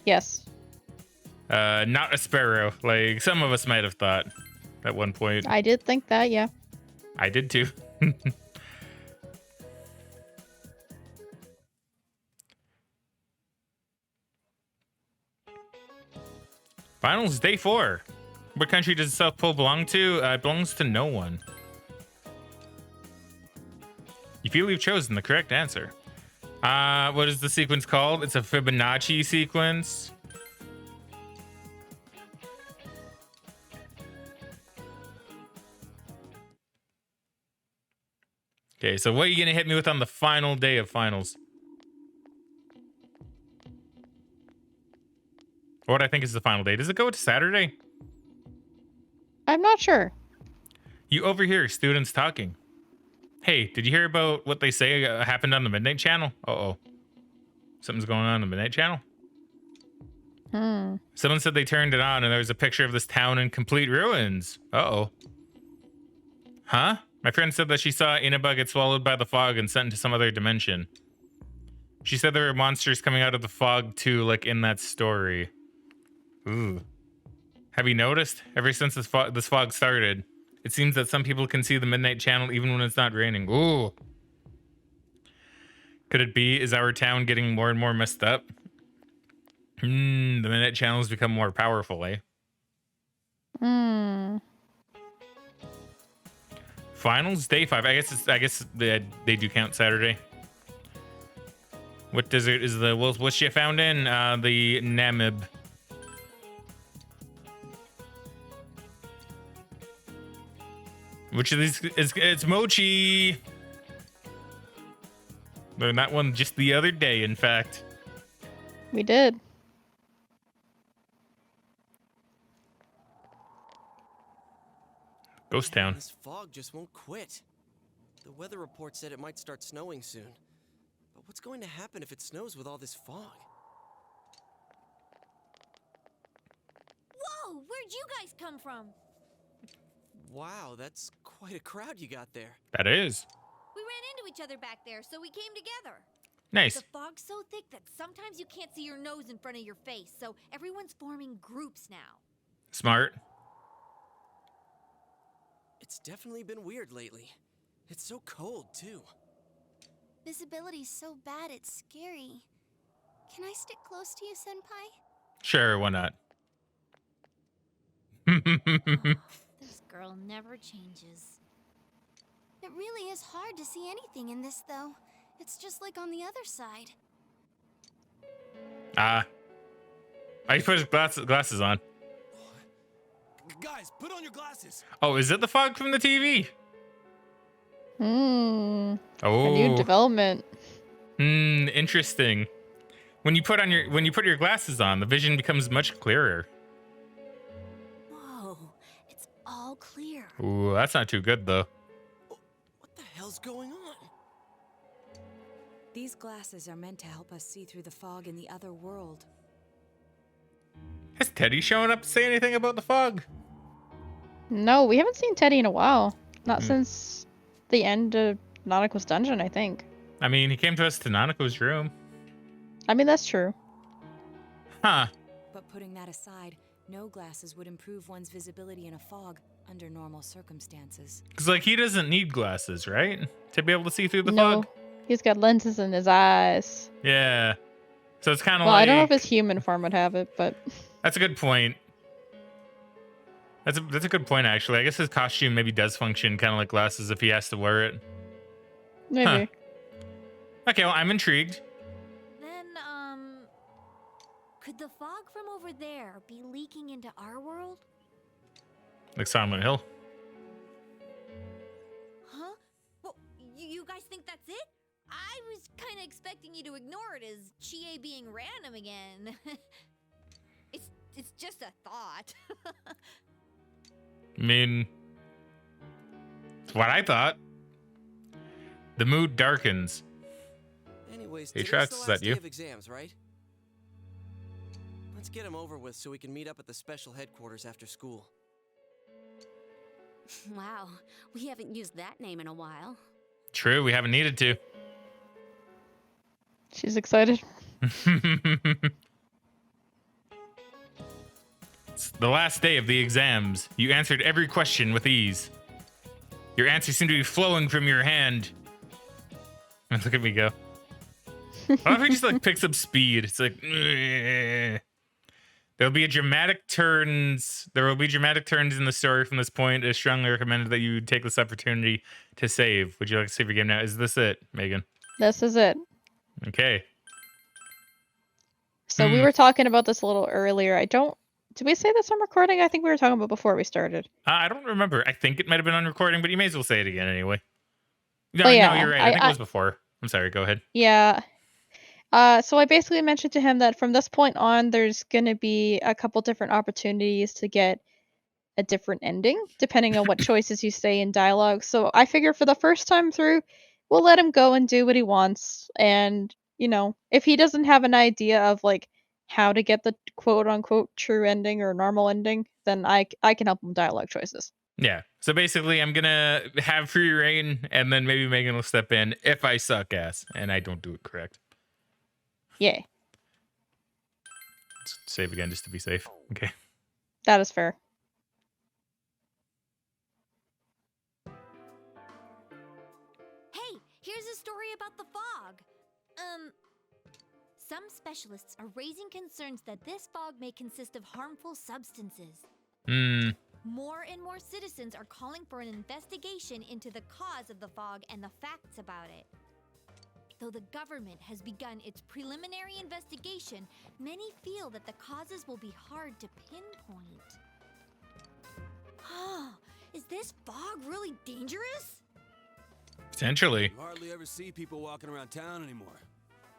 Yes.
Not a sparrow, like some of us might have thought at one point.
I did think that, yeah.
I did too. Finals, day 4. What country does the South Pole belong to? It belongs to no one. You feel you've chosen the correct answer. What is the sequence called? It's a Fibonacci sequence. Okay, so what are you going to hit me with on the final day of finals? What I think is the final day. Does it go to Saturday?
I'm not sure.
You overhear students talking. Hey, did you hear about what they say happened on the Midnight Channel? Uh-oh. Something's going on the Midnight Channel? Someone said they turned it on and there was a picture of this town in complete ruins. Uh-oh. Huh? My friend said that she saw Inaba get swallowed by the fog and sent into some other dimension. She said there were monsters coming out of the fog too, like in that story. Ooh. Have you noticed? Ever since this fog started, it seems that some people can see the Midnight Channel even when it's not raining. Ooh. Could it be, is our town getting more and more messed up? The Midnight Channel has become more powerful, eh? Finals, day 5. I guess they do count Saturday. What desert is the what's you found in? The Namib. Which of these is it's Mochi? Learned that one just the other day, in fact.
We did.
Ghost Town.
This fog just won't quit. The weather report said it might start snowing soon. But what's going to happen if it snows with all this fog?
Whoa! Where'd you guys come from?
Wow, that's quite a crowd you got there.
That is.
We ran into each other back there, so we came together.
Nice.
The fog's so thick that sometimes you can't see your nose in front of your face, so everyone's forming groups now.
Smart.
It's definitely been weird lately. It's so cold, too.
Visibility's so bad it's scary. Can I stick close to you, Senpai?
Sure, why not?
This girl never changes. It really is hard to see anything in this, though. It's just like on the other side.
I put his glasses on.
Guys, put on your glasses.
Oh, is it the fog from the TV?
A new
Oh.
development.
Interesting. When you put your glasses on, the vision becomes much clearer.
Whoa, it's all clear.
Ooh, that's not too good though.
What the hell's going on?
These glasses are meant to help us see through the fog in the other world.
Has Teddy shown up to say anything about the fog?
No, we haven't seen Teddy in a while. Not since the end of Nanako's dungeon, I think.
I mean, he came to us to Nanako's room.
I mean, that's true.
Huh.
But putting that aside, no glasses would improve one's visibility in a fog under normal circumstances.
Because, like, he doesn't need glasses, right? To be able to see through the
No,
fog?
he's got lenses in his eyes.
Yeah. So it's kind of
Well,
like...
I don't know if his human form would have it, but...
That's a good point. That's a good point, actually. I guess his costume maybe does function kind of like glasses if he has to wear it.
Maybe.
Huh. Okay, well, I'm intrigued.
Then, could the fog from over there be leaking into our world?
Like Silent Hill.
Huh? Well, you guys think that's it? I was kind of expecting you to ignore it as Chie being random again. It's just a thought.
I mean, it's what I thought. The mood darkens.
Anyways,
Hey,
today's
Trax,
the
is
last
that
day
you?
of exams, right? Let's get them over with so we can meet up at the special headquarters after school.
Wow, we haven't used that name in a while.
True, we haven't needed to.
She's excited.
It's the last day of the exams. You answered every question with ease. Your answers seem to be flowing from your hand. Look at me go. What if he just like picks up speed? It's like there'll be dramatic turns. There will be dramatic turns in the story from this point. It's strongly recommended that you take this opportunity to save. Would you like to save your game now? Is this it, Megan?
This is it.
Okay.
So we were talking about this a little earlier. Did we say this on recording? I think we were talking about before we started.
I don't remember. I think it might have been on recording, but you may as well say it again anyway. No,
Oh, yeah,
no, you're right. I think it was before. I'm sorry. Go ahead.
Yeah. So I basically mentioned to him that from this point on, there's going to be a couple different opportunities to get a different ending, depending on what choices you say in dialogue. So I figure for the first time through, we'll let him go and do what he wants. And, you know, if he doesn't have an idea of, like, how to get the quote-unquote true ending or normal ending, then I can help him with dialogue choices.
Yeah. So basically, I'm going to have free reign, and then maybe Megan will step in if I suck ass and I don't do it correct.
Yeah,
Let's save again just to be safe. Okay.
that is fair.
Hey, here's a story about the fog. Some specialists are raising concerns that this fog may consist of harmful substances. More and more citizens are calling for an investigation into the cause of the fog and the facts about it. Though the government has begun its preliminary investigation, many feel that the causes will be hard to pinpoint. Oh, is this fog really dangerous?
Potentially.
You hardly ever see people walking around town anymore.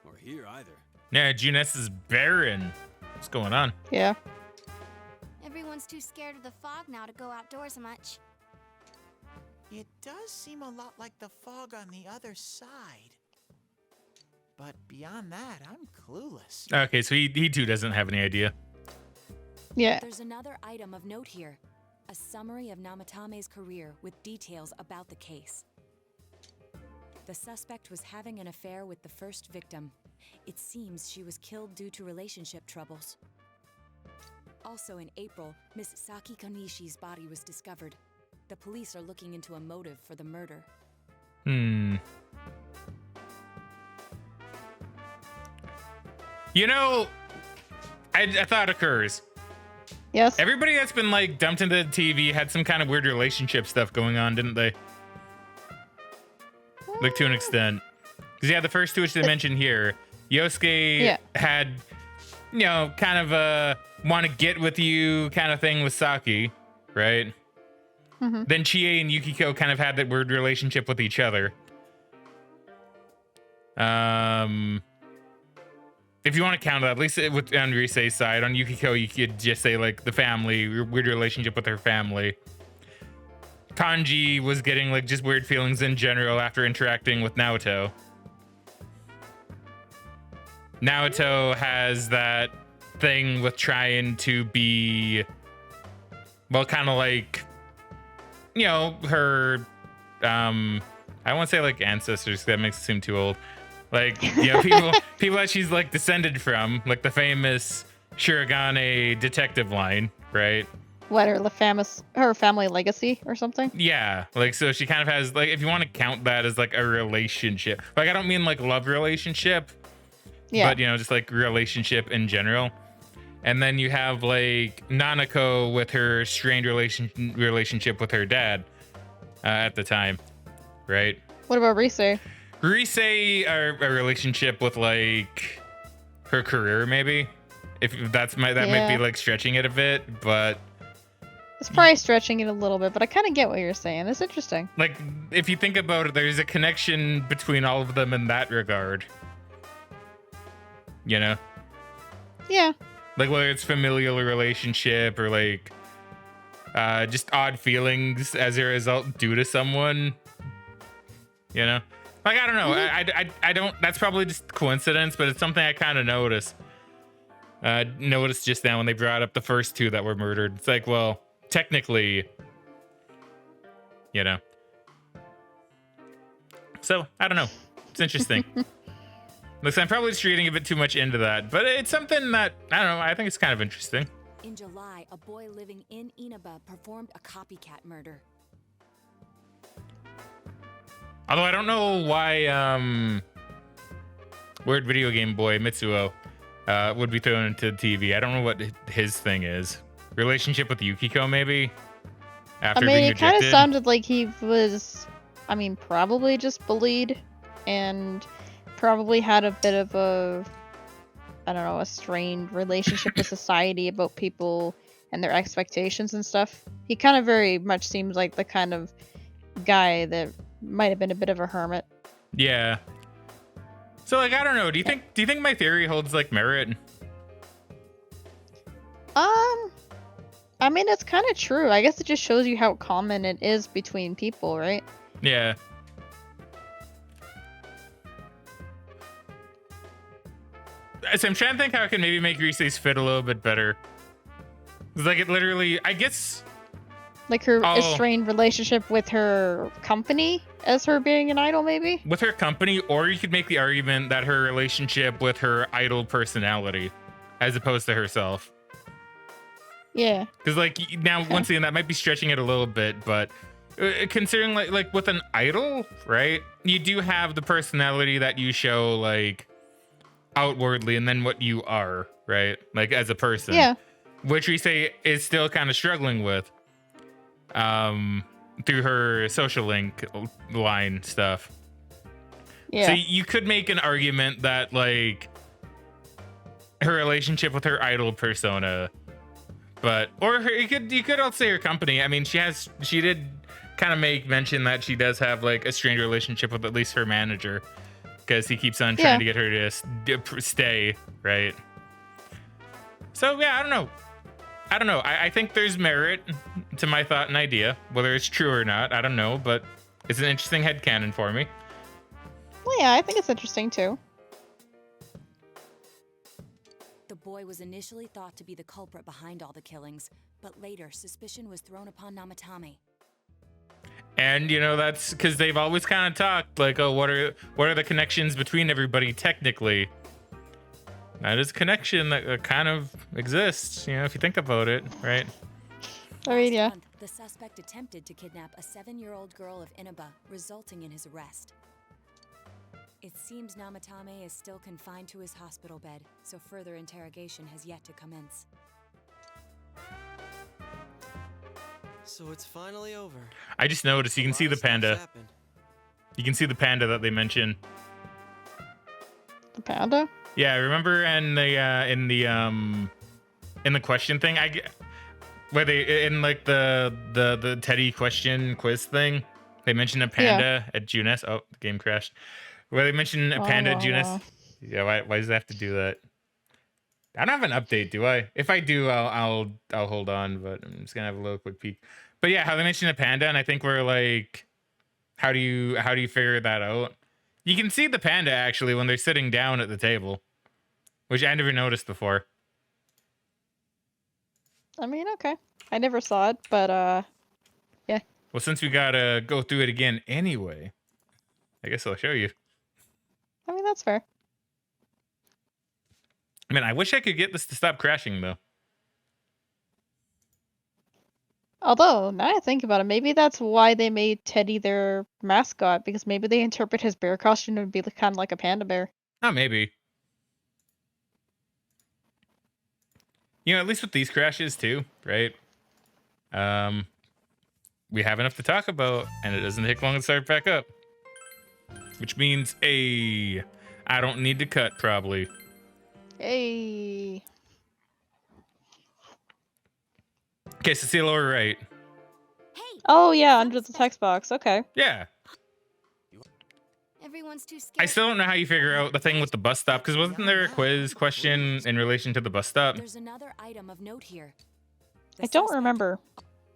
Or here either.
Yeah, Juness is barren. What's going on?
Yeah.
Everyone's too scared of the fog now to go outdoors much.
It does seem a lot like the fog on the other side. But beyond that, I'm clueless.
Okay, so he too doesn't have any idea.
Yeah.
There's another item of note here. A summary of Namatame's career with details about the case. The suspect was having an affair with the first victim. It seems she was killed due to relationship troubles. Also in April, Miss Saki Konishi's body was discovered. The police are looking into a motive for the murder.
You know, I thought occurs.
Yes.
Everybody that's been like dumped into the TV had some kind of weird relationship stuff going on, didn't they? Like to an extent. Because yeah, the first two which they mentioned here, Yosuke had, you know, kind of a want to get with you kind of thing with Saki, right?
Mm-hmm.
Then Chie and Yukiko kind of had that weird relationship with each other. If you want to count that, at least with on Risei's side, on Yukiko, you could just say like the family, weird relationship with her family. Kanji was getting like just weird feelings in general after interacting with Naoto. Naoto has that thing with trying to be, well, kind of like, you know, her, I won't say like ancestors, that makes it seem too old. Like, you know, people that she's like descended from, like the famous Shirogane detective line, right?
What, her family legacy or something?
Yeah, like so she kind of has like, if you want to count that as like a relationship, like I don't mean like love relationship, but you know, just like relationship in general. And then you have like Nanako with her strained relationship with her dad at the time, right?
What about Risei?
Risei, a relationship with like her career, maybe. If that might be like stretching it a bit, but
it's probably stretching it a little bit. But I kind of get what you're saying. It's interesting.
Like if you think about it, there's a connection between all of them in that regard. You know?
Yeah.
Like whether it's familial relationship or like just odd feelings as a result due to someone. You know? Like, I don't know. I don't, that's probably just coincidence, but it's something I kind of noticed just now when they brought up the first two that were murdered. It's like, well, technically, you know. So, I don't know. It's interesting. Looks, I'm probably just reading a bit too much into that, but it's something that, I don't know, I think it's kind of interesting.
In July, a boy living in Inaba performed a copycat murder.
Although I don't know why Weird Video Game Boy Mitsuo would be thrown into the TV. I don't know what his thing is. Relationship with Yukiko, maybe? After being
it kind of
rejected?
sounded like he was, probably just bullied and probably had a bit of a, a strained relationship with society about people and their expectations and stuff. He kind of very much seems like the kind of guy that might have been a bit of a hermit.
Yeah. So like, I don't know. Do you think my theory holds like merit?
It's kind of true. I guess it just shows you how common it is between people, right?
Yeah. So I'm trying to think how I can maybe make Risei's fit a little bit better. It's like it literally, I guess.
Like her strained relationship with her company as her being an idol, maybe?
With her company, or you could make the argument that her relationship with her idol personality as opposed to herself.
Yeah.
Because like now, once again, that might be stretching it a little bit, but considering like with an idol, right? You do have the personality that you show like outwardly and then what you are, right? Like as a person.
Yeah.
Which Risei is still kind of struggling with. Through her social link line stuff.
Yeah.
So you could make an argument that like her relationship with her idol persona, but or you could also say her company. I mean, she did kind of make mention that she does have like a strained relationship with at least her manager, because he keeps on trying to get her to stay, right? So yeah, I don't know. I think there's merit to my thought and idea. Whether it's true or not, I don't know, but it's an interesting headcanon for me.
Well, yeah, I think it's interesting too.
The boy was initially thought to be the culprit behind all the killings, but later suspicion was thrown upon Namatame.
And you know, that's because they've always kind of talked like, oh, what are the connections between everybody technically? That is a connection that kind of exists, you know, if you think about it, right?
I mean, yeah.
Last month, the suspect attempted to kidnap a 7-year-old girl of Inaba, resulting in his arrest. It seems Namatame is still confined to his hospital bed, so further interrogation has yet to commence.
So it's finally over.
I just noticed you can see the panda. You can see the panda that they mentioned.
The panda?
Yeah, remember in the question thing, where they in like the Teddy question quiz thing, they mentioned a panda at Junes. Oh, the game crashed. Where they mentioned a panda at Junes. Yeah, why does it have to do that? I don't have an update, do I? If I do, I'll hold on, but I'm just gonna have a little quick peek. But yeah, how they mentioned a panda, and I think we're like, how do you figure that out? You can see the panda actually when they're sitting down at the table, which I never noticed before.
I mean, okay. I never saw it, but yeah.
Well, since we gotta go through it again anyway, I guess I'll show you.
I mean, that's fair.
I mean, I wish I could get this to stop crashing though.
Although, now I think about it, maybe that's why they made Teddy their mascot, because maybe they interpret his bear costume to be kind of like a panda bear.
Oh, maybe. You know, at least with these crashes too, right? We have enough to talk about, and it doesn't take long to start back up. Which means, I don't need to cut, probably.
Hey.
Okay, so see the lower right.
Hey,
Oh, yeah, under the text box. Okay.
Yeah.
Everyone's too scared.
I still don't know how you figure out the thing with the bus stop, because wasn't there a quiz question in relation to the bus stop?
There's another item of note here. The
I don't
suspect-
remember.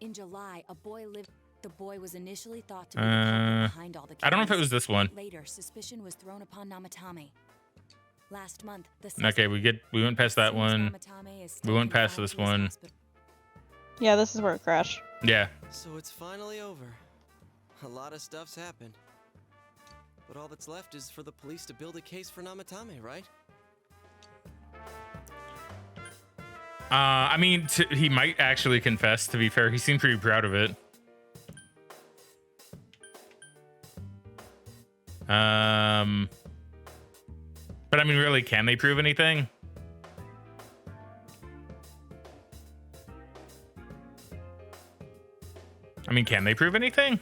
In July, the boy was initially thought to be the culprit behind all the killings.
I don't know if it was this one.
Later, suspicion was thrown upon Namatame. Last month, the
Okay, we went past that one. We went past this one.
Yeah, this is where it crashed.
Yeah.
So it's finally over. A lot of stuff's happened. But all that's left is for the police to build a case for Namatame, right?
I mean, he might actually confess, to be fair. He seemed pretty proud of it. But I mean, really, can they prove anything? I mean, can they prove anything?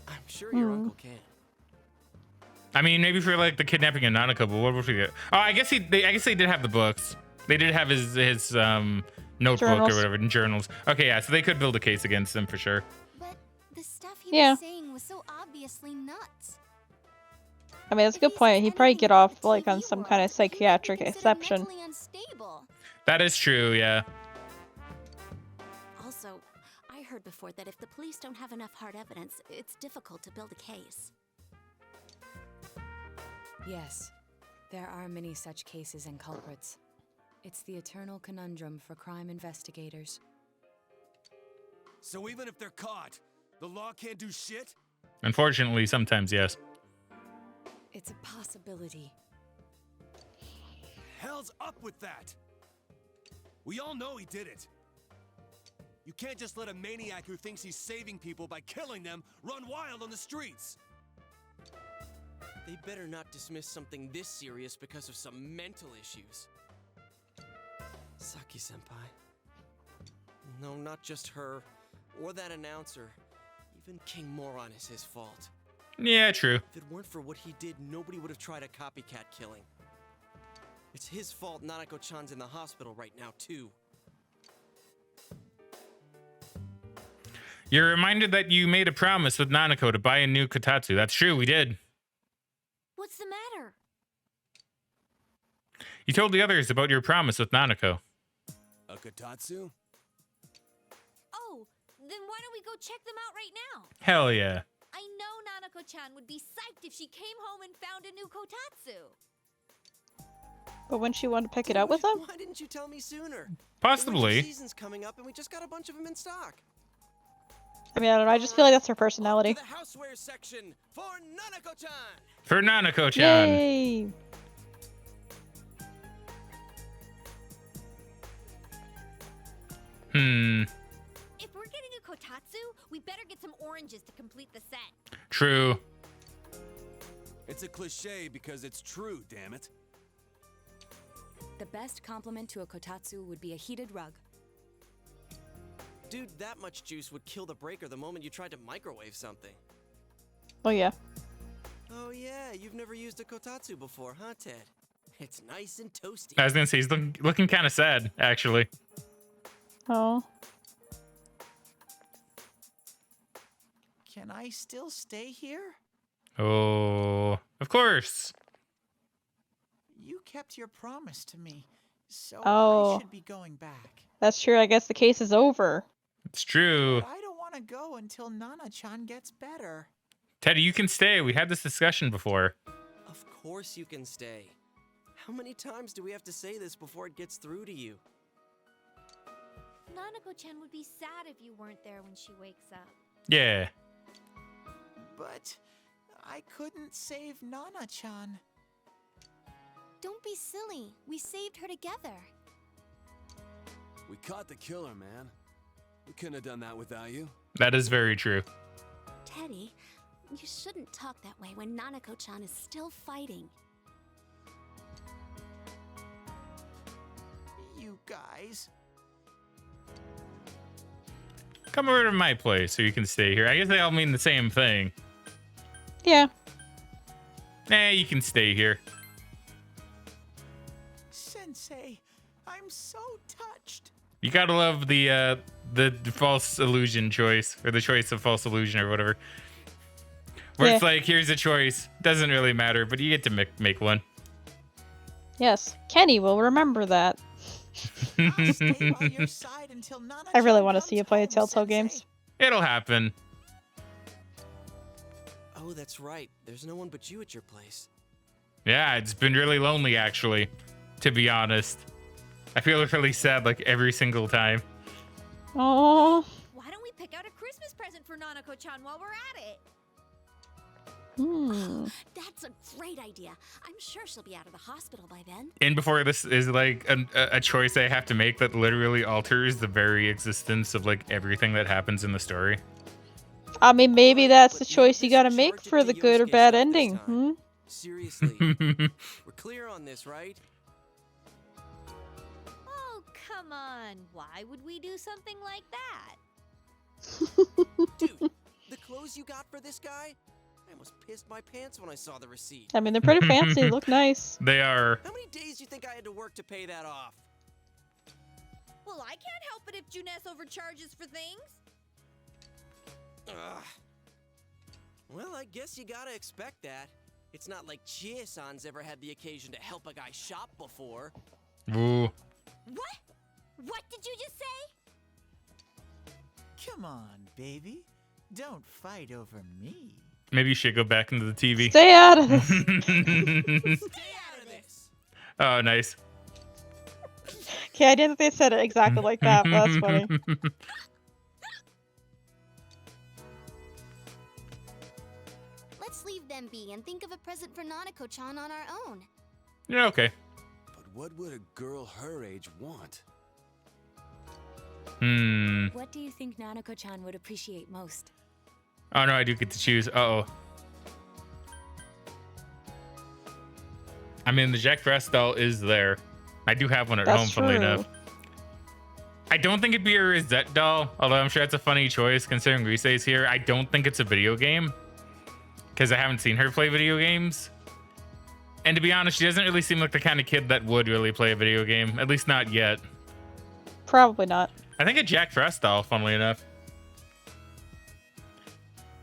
I'm sure your uncle can.
I mean, maybe for like the kidnapping of Nanako, but what would we get? Oh, I guess they did have the books. They did have his notebook
Journals.
or whatever, and journals. Okay, yeah, so they could build a case against him for sure.
But the stuff he
Yeah.
was saying was so obviously nuts.
I mean, that's a
If
good
he's
point. He'd probably
anything
get
like
off
the
like on
TV
some kind of
world, he might be
psychiatric
considered
exception.
mentally unstable.
That is true, yeah.
Also, I heard before that if the police don't have enough hard evidence, it's difficult to build a case.
Yes, there are many such cases and culprits. It's the eternal conundrum for crime investigators.
So even if they're caught, the law can't do shit?
Unfortunately, sometimes yes.
It's a possibility.
Hell's up with that! We all know he did it. You can't just let a maniac who thinks he's saving people by killing them run wild on the streets.
They better not dismiss something this serious because of some mental issues. Saki-senpai. No, not just her, or that announcer. Even King Moron is his fault.
Yeah, true.
If it weren't for what he did, nobody would have tried a copycat killing. It's his fault Nanako-chan's in the hospital right now, too.
You're reminded that you made a promise with Nanako to buy a new kotatsu. That's true, we did.
What's the matter?
You told the others about your promise with Nanako.
A kotatsu?
Oh, then why don't we go check them out right now?
Hell yeah.
I know Nanako-chan would be psyched if she came home and found a new kotatsu.
But wouldn't she want to pick it up with them?
Why didn't you tell me sooner? The
Possibly.
winter season's coming up, and we just got a bunch of them in stock.
I mean, I don't know. I just feel like that's her
To
personality.
the houseware section for Nanako-chan.
For Nanako-chan.
Yay!
If we're getting a kotatsu, we better get some oranges to complete the set.
True.
It's a cliche because it's true, damn it.
The best compliment to a kotatsu would be a heated rug.
Dude, that much juice would kill the breaker the moment you tried to microwave something.
Oh yeah.
Oh yeah, you've never used a kotatsu before, huh, Ted? It's nice and toasty.
I was gonna say, he's looking kind of sad, actually.
Oh.
Can I still stay here?
Oh, of course.
You kept your promise to me, so
Oh.
I should be going back.
That's true. I guess the case is over.
It's true.
But I don't want to go until Nana-chan gets better.
Teddy, you can stay. We had this discussion before.
Of course you can stay. How many times do we have to say this before it gets through to you?
Nanako-chan would be sad if you weren't there when she wakes up.
Yeah.
But I couldn't save Nana-chan.
Don't be silly. We saved her together.
We caught the killer, man. We couldn't have done that without you.
That is very true.
Teddy, you shouldn't talk that way when Nanako-chan is still fighting.
You guys.
Come over to my place so you can stay here. I guess they all mean the same thing.
Yeah.
You can stay here.
Sensei, I'm so touched.
You gotta love the false illusion choice, or the choice of false illusion, or whatever. Where it's
Yeah.
like, here's a choice. Doesn't really matter, but you get to make one.
Yes. Kenny will remember that.
I'll stay by your side until Nana-chan
I really want to
comes
see you play
home,
Telltale
Sensei.
games.
It'll happen.
Oh, that's right. There's no one but you at your place.
Yeah, it's been really lonely, actually, to be honest. I feel really sad like every single time.
Oh.
Why don't we pick out a Christmas present for Nanako-chan while we're at it?
That's a great idea. I'm sure she'll be out of the hospital by then.
And before this is like a choice I have to make that literally alters the very existence of like everything that happens in the story.
I mean, maybe that's the
But you
choice you gotta
discharge
make
it
for
to
the good or
Yosuke
bad
stuff this
ending.
time. Seriously, we're clear on this, right?
Oh, come on. Why would we do something like that?
Dude, the clothes you got for this guy? I almost pissed my pants when I saw the receipt.
I mean, they're pretty fancy. They look nice.
They are.
How many days do you think I had to work to pay that off?
Well, I can't help it if Juness overcharges for things.
Ugh. Well, I guess you gotta expect that. It's not like Chie-san's ever had the occasion to help a guy shop before.
Ooh.
What? What did you just say?
Come on, baby. Don't fight over me.
Maybe you should go back into the TV.
Stay out of this.
Stay out of this!
Oh, nice.
Okay, I didn't think they said it exactly like that, but that's funny.
Let's leave them be and think of a present for Nanako-chan on our own.
Yeah, okay.
But what would a girl her age want?
What do you think Nanako-chan would appreciate most?
Oh, no, I do get to choose. Uh-oh. I mean, the Jack Frost doll is there. I do have one at
That's
home, funnily
true.
enough. I don't think it'd be a Rosette doll, although I'm sure that's a funny choice considering Risei's here. I don't think it's a video game. because I haven't seen her play video games. And to be honest, she doesn't really seem like the kind of kid that would really play a video game, at least not yet.
Probably not.
I think a Jack Frost doll, funnily enough.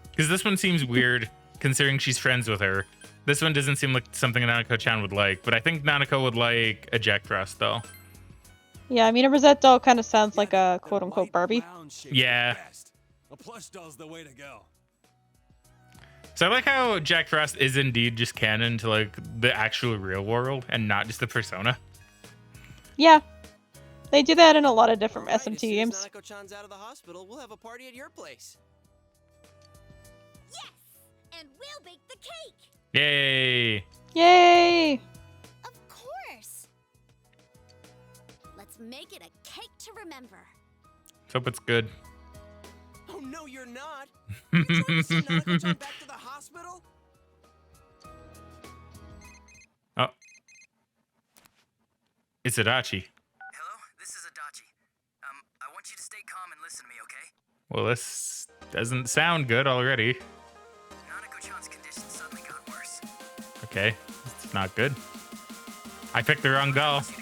Because this one seems weird, considering she's friends with her. This one doesn't seem like something Nanako-chan would like, but I think Nanako would like a Jack Frost doll.
Yeah, I mean, a Rosette doll kind of sounds like a quote-unquote Barbie.
Yeah.
A plush doll's the way to go.
So I like how Jack Frost is indeed just canon to like the actual real world and not just the persona.
Yeah. They do that in a lot of different
Alright,
SMT
as soon as
games.
Nanako-chan's out of the hospital, we'll have a party at your place.
Yes! And we'll bake the cake!
Yay!
Yay!
Of course.
Let's make it a cake to remember.
Let's hope it's good.
Oh no, you're not. You're trying to send Nanako-chan back to the hospital?
Oh. It's Adachi.
Hello, this is Adachi. I want you to stay calm and listen to me, okay?
Well, this doesn't sound good already.
Nanako-chan's condition suddenly got worse.
Okay, it's not good. I picked the wrong doll.
You